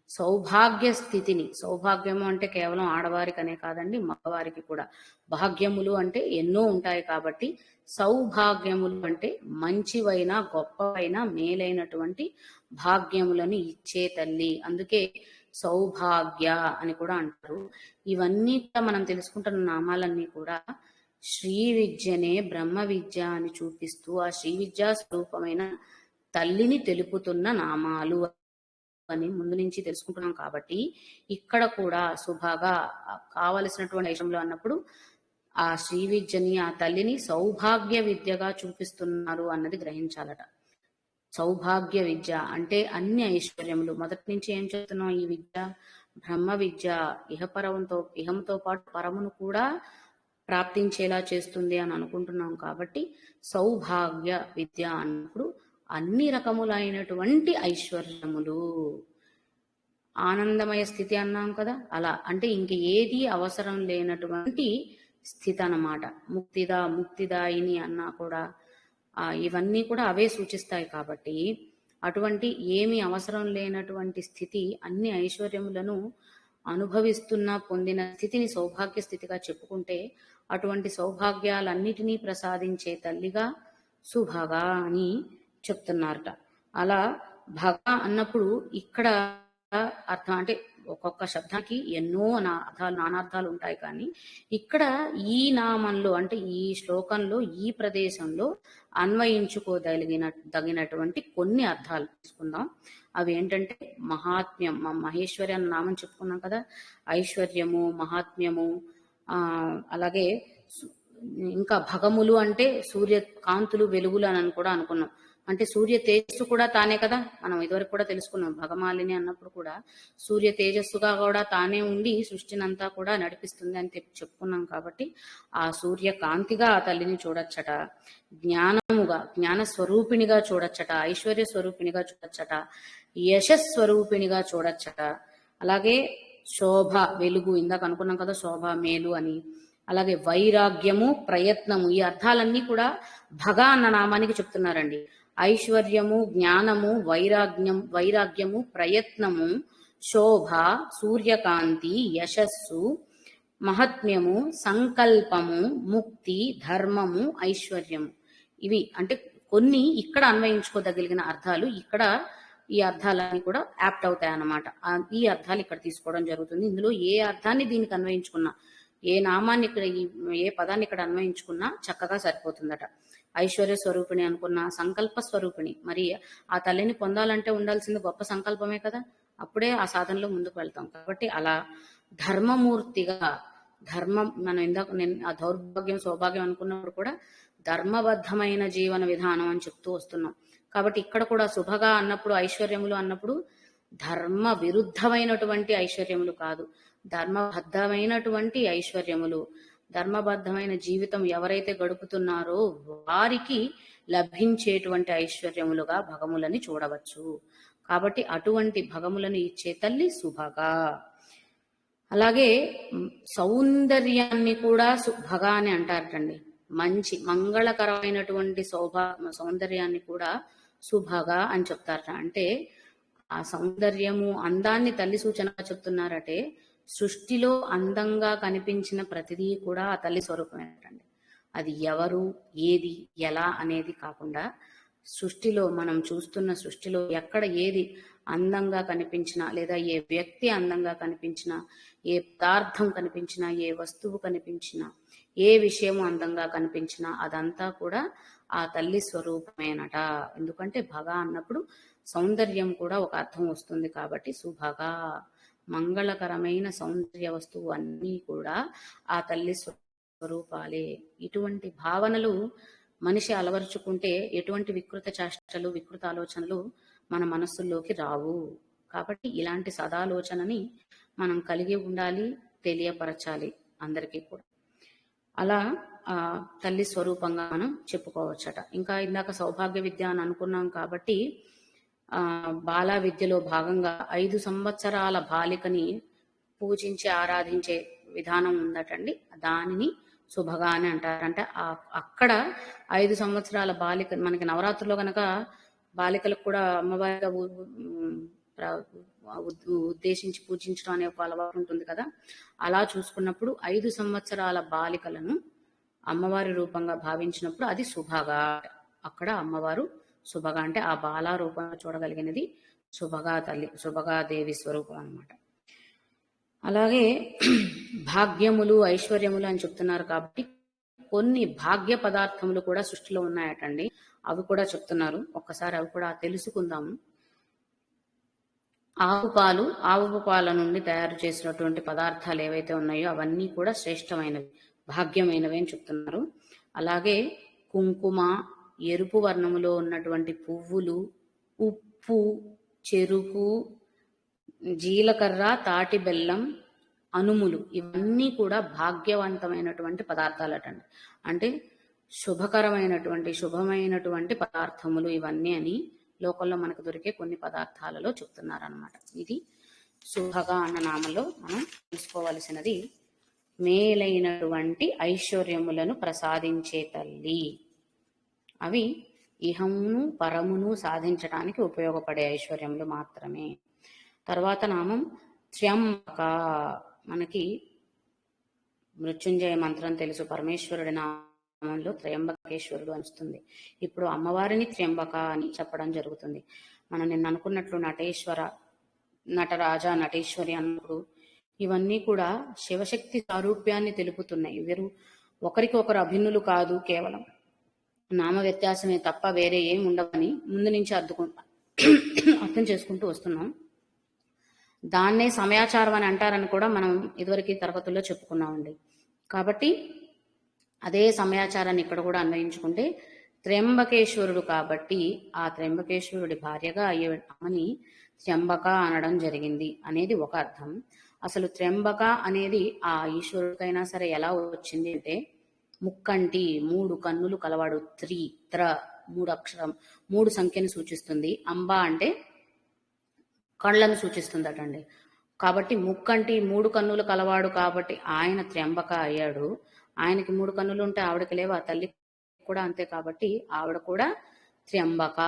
సౌభాగ్య స్థితిని, సౌభాగ్యము అంటే కేవలం ఆడవారికి అనే కాదండి, మగవారికి కూడా. భాగ్యములు అంటే ఎన్నో ఉంటాయి కాబట్టి సౌభాగ్యములు అంటే మంచివైన, గొప్పవైన, మేలైనటువంటి భాగ్యములను ఇచ్చే తల్లి, అందుకే సౌభాగ్య అని కూడా అంటారు. ఇవన్నీ కూడా మనం తెలుసుకుంటున్న నామాలన్నీ కూడా శ్రీ విద్యనే బ్రహ్మ విద్య అని చూపిస్తూ ఆ శ్రీ విద్యా స్వరూపమైన తల్లిని తెలుపుతున్న నామాలు అని ముందు నుంచి తెలుసుకుంటున్నాం. కాబట్టి ఇక్కడ కూడా సుభగా కావలసినటువంటి ఐషంలో అన్నప్పుడు ఆ శ్రీ విద్యని, ఆ తల్లిని సౌభాగ్య విద్యగా చూపిస్తున్నారు అన్నది గ్రహించాలట. సౌభాగ్య విద్య అంటే అన్ని ఐశ్వర్యములు. మొదటి నుంచి ఏం చెప్తున్నాం, ఈ విద్య బ్రహ్మ విద్య, ఇహంతో పాటు పరమును కూడా ప్రాప్తించేలా చేస్తుంది అని అనుకుంటున్నాం. కాబట్టి సౌభాగ్య విద్య అన్నప్పుడు అన్ని రకములైనటువంటి ఐశ్వర్యములు, ఆనందమయ స్థితి అన్నాం కదా, అలా అంటే ఇంక ఏది అవసరం లేనటువంటి స్థితి అన్నమాట. ముక్తిదాయిని అన్నా కూడా ఇవన్నీ కూడా అవే సూచిస్తాయి కాబట్టి అటువంటి ఏమి అవసరం లేనటువంటి స్థితి, అన్ని ఐశ్వర్యములను అనుభవిస్తున్న పొందిన స్థితిని సౌభాగ్య స్థితిగా చెప్పుకుంటే అటువంటి సౌభాగ్యాలన్నిటినీ ప్రసాదించే తల్లిగా సుభగ అని చెప్తున్నారట. అలా భగ అన్నప్పుడు ఇక్కడ అర్థం అంటే ఒక్కొక్క శబ్దానికి ఎన్నో నానార్థాలు ఉంటాయి, కానీ ఇక్కడ ఈ నామంలో అంటే ఈ శ్లోకంలో ఈ ప్రదేశంలో తగినటువంటి కొన్ని అర్థాలు తీసుకుందాం. అవి ఏంటంటే మహాత్మ్యం, మహేశ్వరి అన్న నామం చెప్పుకున్నాం కదా, ఐశ్వర్యము, మహాత్మ్యము, అలాగే ఇంకా భగములు అంటే సూర్య కాంతులు, వెలుగులు అని కూడా అనుకున్నాం. అంటే సూర్య తేజస్సు కూడా తానే కదా, మనం ఇదివరకు కూడా తెలుసుకున్నాం. భగమాలిని అన్నప్పుడు కూడా సూర్య తేజస్సుగా కూడా తానే ఉండి సృష్టినంతా కూడా నడిపిస్తుంది అని చెప్పుకున్నాం. కాబట్టి ఆ సూర్య కాంతిగా ఆ తల్లిని చూడొచ్చట, జ్ఞానముగా జ్ఞాన స్వరూపిణిగా చూడొచ్చట, ఐశ్వర్య స్వరూపిణిగా చూడొచ్చట, యశస్వరూపిణిగా చూడొచ్చట. అలాగే శోభ, వెలుగు, ఇందాక అనుకున్నాం కదా శోభ మేలు అని. అలాగే వైరాగ్యము, ప్రయత్నము, ఈ అర్థాలన్నీ కూడా భగ అన్న నామానికి చెప్తున్నారండి. ఐశ్వర్యము, జ్ఞానము, వైరాగ్యము, ప్రయత్నము, శోభ, సూర్యకాంతి, యశస్సు, మహాత్మ్యము, సంకల్పము, ముక్తి, ధర్మము, ఐశ్వర్యము. ఇవి అంటే కొన్ని ఇక్కడ అన్వయించుకోదగిన అర్థాలు. ఇక్కడ ఈ అర్థాలన్నీ కూడా యాప్ట్ అవుతాయి అన్నమాట. ఈ అర్థాలు ఇక్కడ తీసుకోవడం జరుగుతుంది. ఇందులో ఏ అర్థాన్ని దీనికి అన్వయించుకున్నా, ఏ నామాన్ని ఇక్కడ ఏ పదాన్ని ఇక్కడ అన్వయించుకున్నా చక్కగా సరిపోతుందట. ఐశ్వర్య స్వరూపిణి అనుకున్న, సంకల్ప స్వరూపిణి, మరి ఆ తల్లిని పొందాలంటే ఉండాల్సింది గొప్ప సంకల్పమే కదా, అప్పుడే ఆ సాధనలో ముందుకు వెళ్తాం. కాబట్టి అలా ధర్మమూర్తిగా, ధర్మం మనం ఆ దౌర్భాగ్యం సౌభాగ్యం అనుకున్నప్పుడు కూడా ధర్మబద్ధమైన జీవన విధానం అని చెప్తూ వస్తున్నాం. కాబట్టి ఇక్కడ కూడా శుభగా అన్నప్పుడు, ఐశ్వర్యములు అన్నప్పుడు ధర్మ విరుద్ధమైనటువంటి ఐశ్వర్యములు కాదు, ధర్మబద్ధమైనటువంటి ఐశ్వర్యములు. ధర్మబద్ధమైన జీవితం ఎవరైతే గడుపుతున్నారో వారికి లభించేటువంటి ఐశ్వర్యములుగా భగములని చూడవచ్చు. కాబట్టి అటువంటి భగములను ఇచ్చే తల్లి సుభగ. అలాగే సౌందర్యాన్ని కూడా సుభగ అని అంటారటండి. మంచి మంగళకరమైనటువంటి సౌందర్యాన్ని కూడా సుభగ అని చెప్తారట. అంటే ఆ సౌందర్యము, అందాన్ని తల్లి సూచనగా చెప్తున్నారటే సృష్టిలో అందంగా కనిపించిన ప్రతిదీ కూడా ఆ తల్లి స్వరూపమేనండి. అది ఎవరు, ఏది, ఎలా అనేది కాకుండా సృష్టిలో మనం చూస్తున్న సృష్టిలో ఎక్కడ ఏది అందంగా కనిపించినా, లేదా ఏ వ్యక్తి అందంగా కనిపించినా, ఏ పదార్థం కనిపించినా, ఏ వస్తువు కనిపించినా, ఏ విషయము అందంగా కనిపించినా అదంతా కూడా ఆ తల్లి స్వరూపమేనట. ఎందుకంటే భగ అన్నప్పుడు సౌందర్యం కూడా ఒక అర్థం వస్తుంది. కాబట్టి సుభగ, మంగళకరమైన సౌందర్య వస్తువు అన్నీ కూడా ఆ తల్లి స్వరూపాలే. ఇటువంటి భావనలు మనిషి అలవరుచుకుంటే ఎటువంటి వికృత చేష్టలు, వికృత ఆలోచనలు మన మనస్సుల్లోకి రావు. కాబట్టి ఇలాంటి సదాలోచనని మనం కలిగి ఉండాలి, తెలియపరచాలి అందరికీ కూడా. అలా తల్లి స్వరూపంగా మనం చెప్పుకోవచ్చట. ఇంకా ఇందాక సౌభాగ్య విద్య అని అనుకున్నాం కాబట్టి బాల విద్యలో భాగంగా 5 సంవత్సరాల బాలికని పూజించి ఆరాధించే విధానం ఉందటండి. దానిని సుభగ అని అంటారు. అంటే అక్కడ 5 సంవత్సరాల బాలిక, మనకి నవరాత్రుల్లో కనుక బాలికలకు కూడా అమ్మవారిగా ఉద్దేశించి పూజించడం అనే ఒక అలవాటు ఉంటుంది కదా. అలా చూసుకున్నప్పుడు 5 సంవత్సరాల బాలికలను అమ్మవారి రూపంగా భావించినప్పుడు అది సుభగ. అక్కడ అమ్మవారు సుభగ అంటే ఆ బాల రూపంగా చూడగలిగినది సుభగా తల్లి, సుభగాదేవి స్వరూపం అన్నమాట. అలాగే భాగ్యములు, ఐశ్వర్యములు అని చెప్తున్నారు కాబట్టి కొన్ని భాగ్య పదార్థములు కూడా సృష్టిలో ఉన్నాయటండి. అవి కూడా చెప్తున్నారు. ఒక్కసారి అవి కూడా తెలుసుకుందాము. ఆవు పాల నుండి తయారు చేసినటువంటి పదార్థాలు ఏవైతే ఉన్నాయో అవన్నీ కూడా శ్రేష్టమైనవి, భాగ్యమైనవి అని చెప్తున్నారు. అలాగే కుంకుమ, ఎరుపు వర్ణములో ఉన్నటువంటి పువ్వులు, ఉప్పు, చెరుకు, జీలకర్ర, తాటి బెల్లం, అనుములు, ఇవన్నీ కూడా భాగ్యవంతమైనటువంటి పదార్థాలటండి. అంటే శుభమైనటువంటి పదార్థములు ఇవన్నీ అని లోకంలో మనకు దొరికే కొన్ని పదార్థాలలో చెప్తున్నారనమాట. ఇది సుభగ అన్న నామంలో మనం తెలుసుకోవలసినది మేలైనటువంటి ఐశ్వర్యములను ప్రసాదించే తల్లి. అవి ఇహమును పరమును సాధించడానికి ఉపయోగపడే ఐశ్వర్యములు మాత్రమే. తర్వాత నామం త్ర్యంబక. మనకి మృత్యుంజయ మంత్రం తెలుసు, పరమేశ్వరుడి నామంలో త్రయంబకేశ్వరుడు అనిస్తుంది. ఇప్పుడు అమ్మవారిని త్ర్యంబక అని చెప్పడం జరుగుతుంది. మనం నిన్న అనుకున్నట్లు నటరాజ నటేశ్వరి అన్నప్పుడు ఇవన్నీ కూడా శివశక్తి సారూప్యాన్ని తెలుపుతున్నాయి. వీరు ఒకరికి ఒకరు అభిన్నులు కాదు, కేవలం నామ వ్యత్యాసమే తప్ప వేరే ఏమి ఉండవని ముందు నుంచి అర్థం చేసుకుంటూ వస్తున్నాం. దాన్నే సమయాచారం అని అంటారని కూడా మనం ఇదివరకు తరగతుల్లో చెప్పుకున్నామండి. కాబట్టి అదే సమయాచారాన్ని ఇక్కడ కూడా అన్వయించుకుంటే త్ర్యంబకేశ్వరుడు కాబట్టి ఆ త్ర్యంబకేశ్వరుడి భార్యగా అయ్యే అమ్మని త్ర్యంబక అనడం జరిగింది అనేది ఒక అర్థం. అసలు త్ర్యంబక అనేది ఆ ఈశ్వరుడికైనా సరే ఎలా వచ్చింది అంటే, ముక్కంటి 3 కన్నులు కలవాడు, త్ర 3 అక్షరం 3 సంఖ్యను సూచిస్తుంది. అంబ అంటే కళ్ళను సూచిస్తుందటండి. కాబట్టి ముక్కంటి 3 కన్నులు కలవాడు కాబట్టి ఆయన త్ర్యంబక అయ్యాడు. ఆయనకి 3 కన్నులు ఉంటే ఆవిడకి లేవు, ఆ తల్లి కూడా అంతే. కాబట్టి ఆవిడ కూడా త్ర్యంబక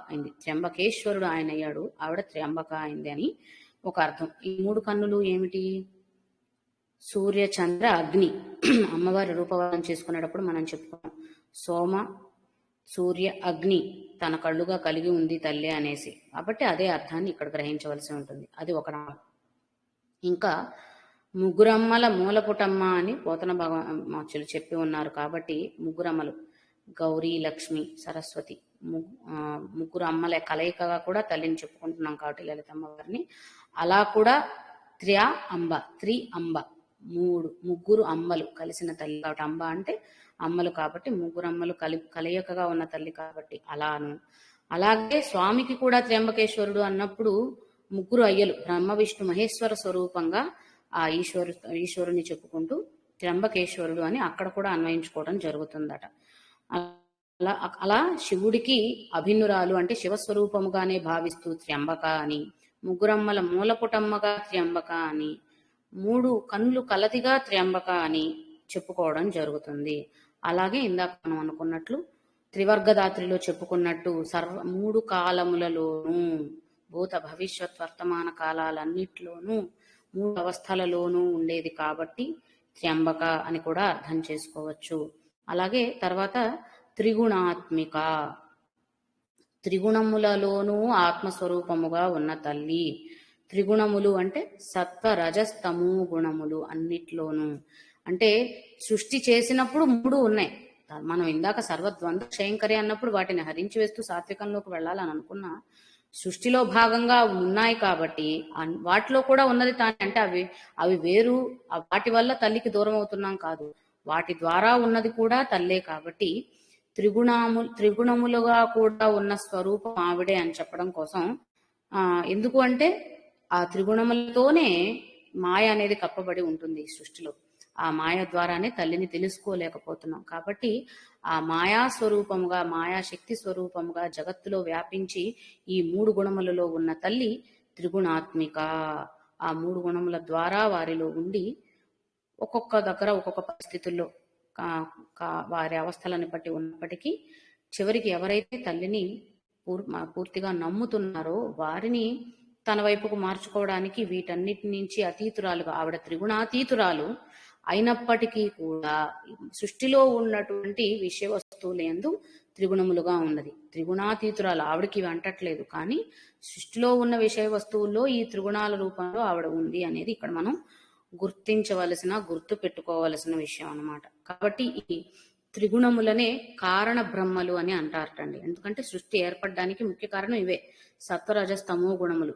అయింది. త్ర్యంబకేశ్వరుడు ఆయన అయ్యాడు, ఆవిడ త్ర్యంబక అయింది అని ఒక అర్థం. ఈ 3 కన్నులు ఏమిటి? సూర్య చంద్ర అగ్ని. అమ్మవారి రూపవాదం చేసుకునేటప్పుడు మనం చెప్పుకున్నాం, సోమ సూర్య అగ్ని తన కళ్ళుగా కలిగి ఉంది తల్లి అనేసి. కాబట్టి అదే అర్థాన్ని ఇక్కడ గ్రహించవలసి ఉంటుంది. అది ఒక నామం. ఇంకా ముగ్గురమ్మల మూలపుటమ్మ అని పోతన భగవానులు చెప్పి ఉన్నారు. కాబట్టి ముగ్గురమ్మలు గౌరీ, లక్ష్మి, సరస్వతి, ముగ్గురు అమ్మల కలయికగా కూడా తల్లిని చెప్పుకుంటున్నాం కాబట్టి లలితమ్మ వారిని. అలా కూడా త్రి అంబ, ముగ్గురు అమ్మలు కలిసిన తల్లి కాబట్టి అంబ అంటే అమ్మలు కాబట్టి ముగ్గురు అమ్మలు కలయికగా ఉన్న తల్లి కాబట్టి అలాను. అలాగే స్వామికి కూడా త్ర్యంబకేశ్వరుడు అన్నప్పుడు ముగ్గురు అయ్యలు బ్రహ్మ విష్ణు మహేశ్వర స్వరూపంగా ఆ ఈశ్వరుని చెప్పుకుంటూ త్ర్యంబకేశ్వరుడు అని అక్కడ కూడా అన్వయించుకోవడం జరుగుతుందట. అలా శివుడికి అభిన్నురాలు అంటే శివస్వరూపముగానే భావిస్తూ త్ర్యంబక అని, ముగ్గురమ్మల మూలపుటమ్మగా త్ర్యంబక అని, 3 కన్నులు కలదిగా త్ర్యంబక అని చెప్పుకోవడం జరుగుతుంది. అలాగే ఇందాక మనం అనుకున్నట్లు త్రివర్గదాత్రిలో చెప్పుకున్నట్టు 3 కాలములలోనూ, భూత భవిష్యత్ వర్తమాన కాలాలన్నిట్లోనూ 3 అవస్థలలోనూ ఉండేది కాబట్టి త్ర్యంబక అని కూడా అర్థం చేసుకోవచ్చు. అలాగే తర్వాత త్రిగుణాత్మిక, త్రిగుణములలోనూ ఆత్మస్వరూపముగా ఉన్న తల్లి. త్రిగుణములు అంటే సత్వ రజస్తమో గుణములు అన్నిట్లోనూ. అంటే సృష్టి చేసినప్పుడు 3 ఉన్నాయి. మనం ఇందాక సర్వద్వంద్వ క్షయంకరి అన్నప్పుడు వాటిని హరించి వేస్తూ సాత్వికంలోకి వెళ్ళాలని అనుకున్నా, సృష్టిలో భాగంగా ఉన్నాయి కాబట్టి వాటిలో కూడా ఉన్నది తానే. అంటే అవి వేరు, వాటి వల్ల తల్లికి దూరం అవుతున్నాం కాదు, వాటి ద్వారా ఉన్నది కూడా తల్లే. కాబట్టి త్రిగుణములుగా కూడా ఉన్న స్వరూపం ఆవిడే అని చెప్పడం కోసం, ఎందుకు అంటే ఆ త్రిగుణములతోనే మాయ అనేది కప్పబడి ఉంటుంది ఈ సృష్టిలో. ఆ మాయ ద్వారానే తల్లిని తెలుసుకోలేకపోతున్నాం. కాబట్టి ఆ మాయా స్వరూపముగా, మాయాశక్తి స్వరూపముగా జగత్తులో వ్యాపించి ఈ 3 గుణములలో ఉన్న తల్లి త్రిగుణాత్మిక. ఆ 3 గుణముల ద్వారా వారిలో ఉండి ఒక్కొక్క దగ్గర ఒక్కొక్క పరిస్థితుల్లో వారి అవస్థలను బట్టి ఉన్నప్పటికీ చివరికి ఎవరైతే తల్లిని పూర్తిగా నమ్ముతున్నారో వారిని తన వైపుకు మార్చుకోవడానికి వీటన్నిటి నుంచి అతీతురాలుగా, ఆవిడ త్రిగుణాతీతురాలు అయినప్పటికీ కూడా సృష్టిలో ఉన్నటువంటి విషయ వస్తువులందు త్రిగుణములుగా ఉన్నది. త్రిగుణాతీతురాలు ఆవిడకి ఇవి అంటట్లేదు, కానీ సృష్టిలో ఉన్న విషయ వస్తువుల్లో ఈ త్రిగుణాల రూపంలో ఆవిడ ఉంది అనేది ఇక్కడ మనం గుర్తు పెట్టుకోవలసిన విషయం అన్నమాట. కాబట్టి ఈ త్రిగుణములనే కారణ బ్రహ్మలు అని అంటారటండి. ఎందుకంటే సృష్టి ఏర్పడడానికి ముఖ్య కారణం ఇవే, సత్వరజస్తమో గుణములు.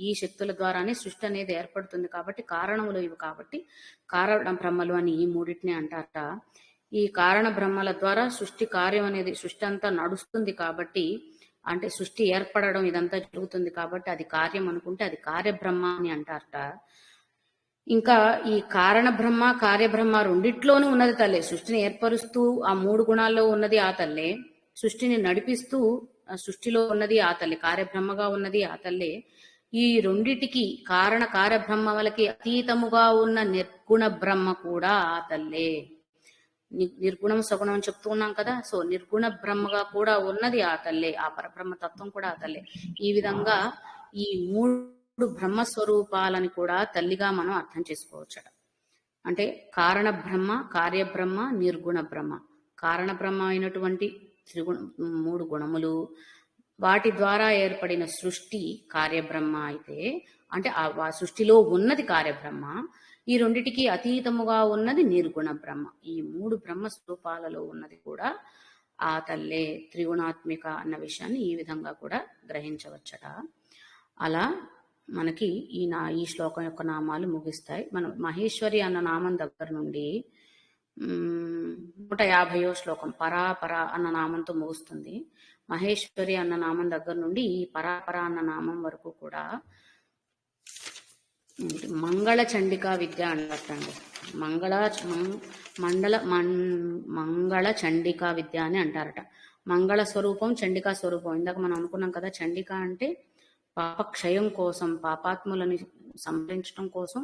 ఈ శక్తుల ద్వారానే సృష్టి అనేది ఏర్పడుతుంది. కాబట్టి కారణములు ఇవి కాబట్టి కారణ బ్రహ్మలు అని ఈ 3 అంటారట. ఈ కారణ బ్రహ్మల ద్వారా సృష్టి కార్యం అనేది, సృష్టి అంతా నడుస్తుంది కాబట్టి, అంటే సృష్టి ఏర్పడడం ఇదంతా జరుగుతుంది కాబట్టి అది కార్యం అనుకుంటే అది కార్యబ్రహ్మ అని అంటారట. ఇంకా ఈ కారణ బ్రహ్మ కార్యబ్రహ్మ రెండిట్లోనూ ఉన్నది తల్లే. సృష్టిని ఏర్పరుస్తూ ఆ 3 గుణాల్లో ఉన్నది ఆ తల్లే, సృష్టిని నడిపిస్తూ సృష్టిలో ఉన్నది ఆ తల్లి, కార్యబ్రహ్మగా ఉన్నది ఆ తల్లే. ఈ రెండిటికి కారణ కార్యబ్రహ్మలకి అతీతముగా ఉన్న నిర్గుణ బ్రహ్మ కూడా ఆ తల్లే. నిర్గుణం సగుణం అని చెప్తూ ఉన్నాం కదా. సో నిర్గుణ బ్రహ్మగా కూడా ఉన్నది ఆ తల్లే, ఆ పరబ్రహ్మ తత్వం కూడా ఆ తల్లే. ఈ విధంగా ఈ మూడు బ్రహ్మస్వరూపాలని కూడా తల్లిగా మనం అర్థం చేసుకోవచ్చట. అంటే కారణ బ్రహ్మ, కార్యబ్రహ్మ, నిర్గుణ బ్రహ్మ. కారణ బ్రహ్మ అయినటువంటి మూడు గుణములు, వాటి ద్వారా ఏర్పడిన సృష్టి కార్యబ్రహ్మ అయితే, అంటే ఆ సృష్టిలో ఉన్నది కార్యబ్రహ్మ. ఈ రెండిటికి అతీతముగా ఉన్నది నిర్గుణ బ్రహ్మ. ఈ మూడు బ్రహ్మ స్వరూపాలలో ఉన్నది కూడా ఆ తల్లే, త్రిగుణాత్మిక అన్న విషయాన్ని ఈ విధంగా కూడా గ్రహించవచ్చట. అలా మనకి ఈ శ్లోకం యొక్క నామాలు ముగిస్తాయి. మనం మహేశ్వరి అన్న నామం దగ్గర నుండి 150వ శ్లోకం పరాపర అన్న నామంతో ముగుస్తుంది. మహేశ్వరి అన్న నామం దగ్గర నుండి ఈ పరాపర అన్న నామం వరకు కూడా మంగళ చండికా విద్య అంటారండి. మంగళ చండికా విద్య అని అంటారట. మంగళ స్వరూపం, చండికా స్వరూపం. ఇందాక మనం అనుకున్నాం కదా, చండిక అంటే పాపక్షయం కోసం, పాపాత్ములను సంహరించడం కోసం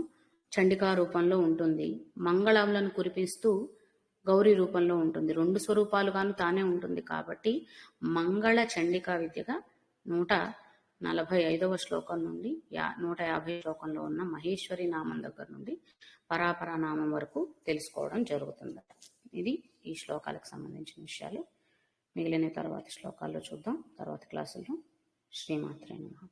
చండికా రూపంలో ఉంటుంది. మంగళములను కురిపిస్తూ గౌరీ రూపంలో ఉంటుంది. రెండు స్వరూపాలుగాను తానే ఉంటుంది. కాబట్టి మంగళ చండికా విద్యగా 145వ శ్లోకం నుండి 150 శ్లోకంలో ఉన్న మహేశ్వరి నామం దగ్గర నుండి పరాపర నామం వరకు తెలుసుకోవడం జరుగుతుంది. ఇది ఈ శ్లోకాలకు సంబంధించిన విషయాలు. మిగిలిన తర్వాత శ్లోకాల్లో చూద్దాం తర్వాత క్లాసుల్లో. శ్రీమాత్రే నమః.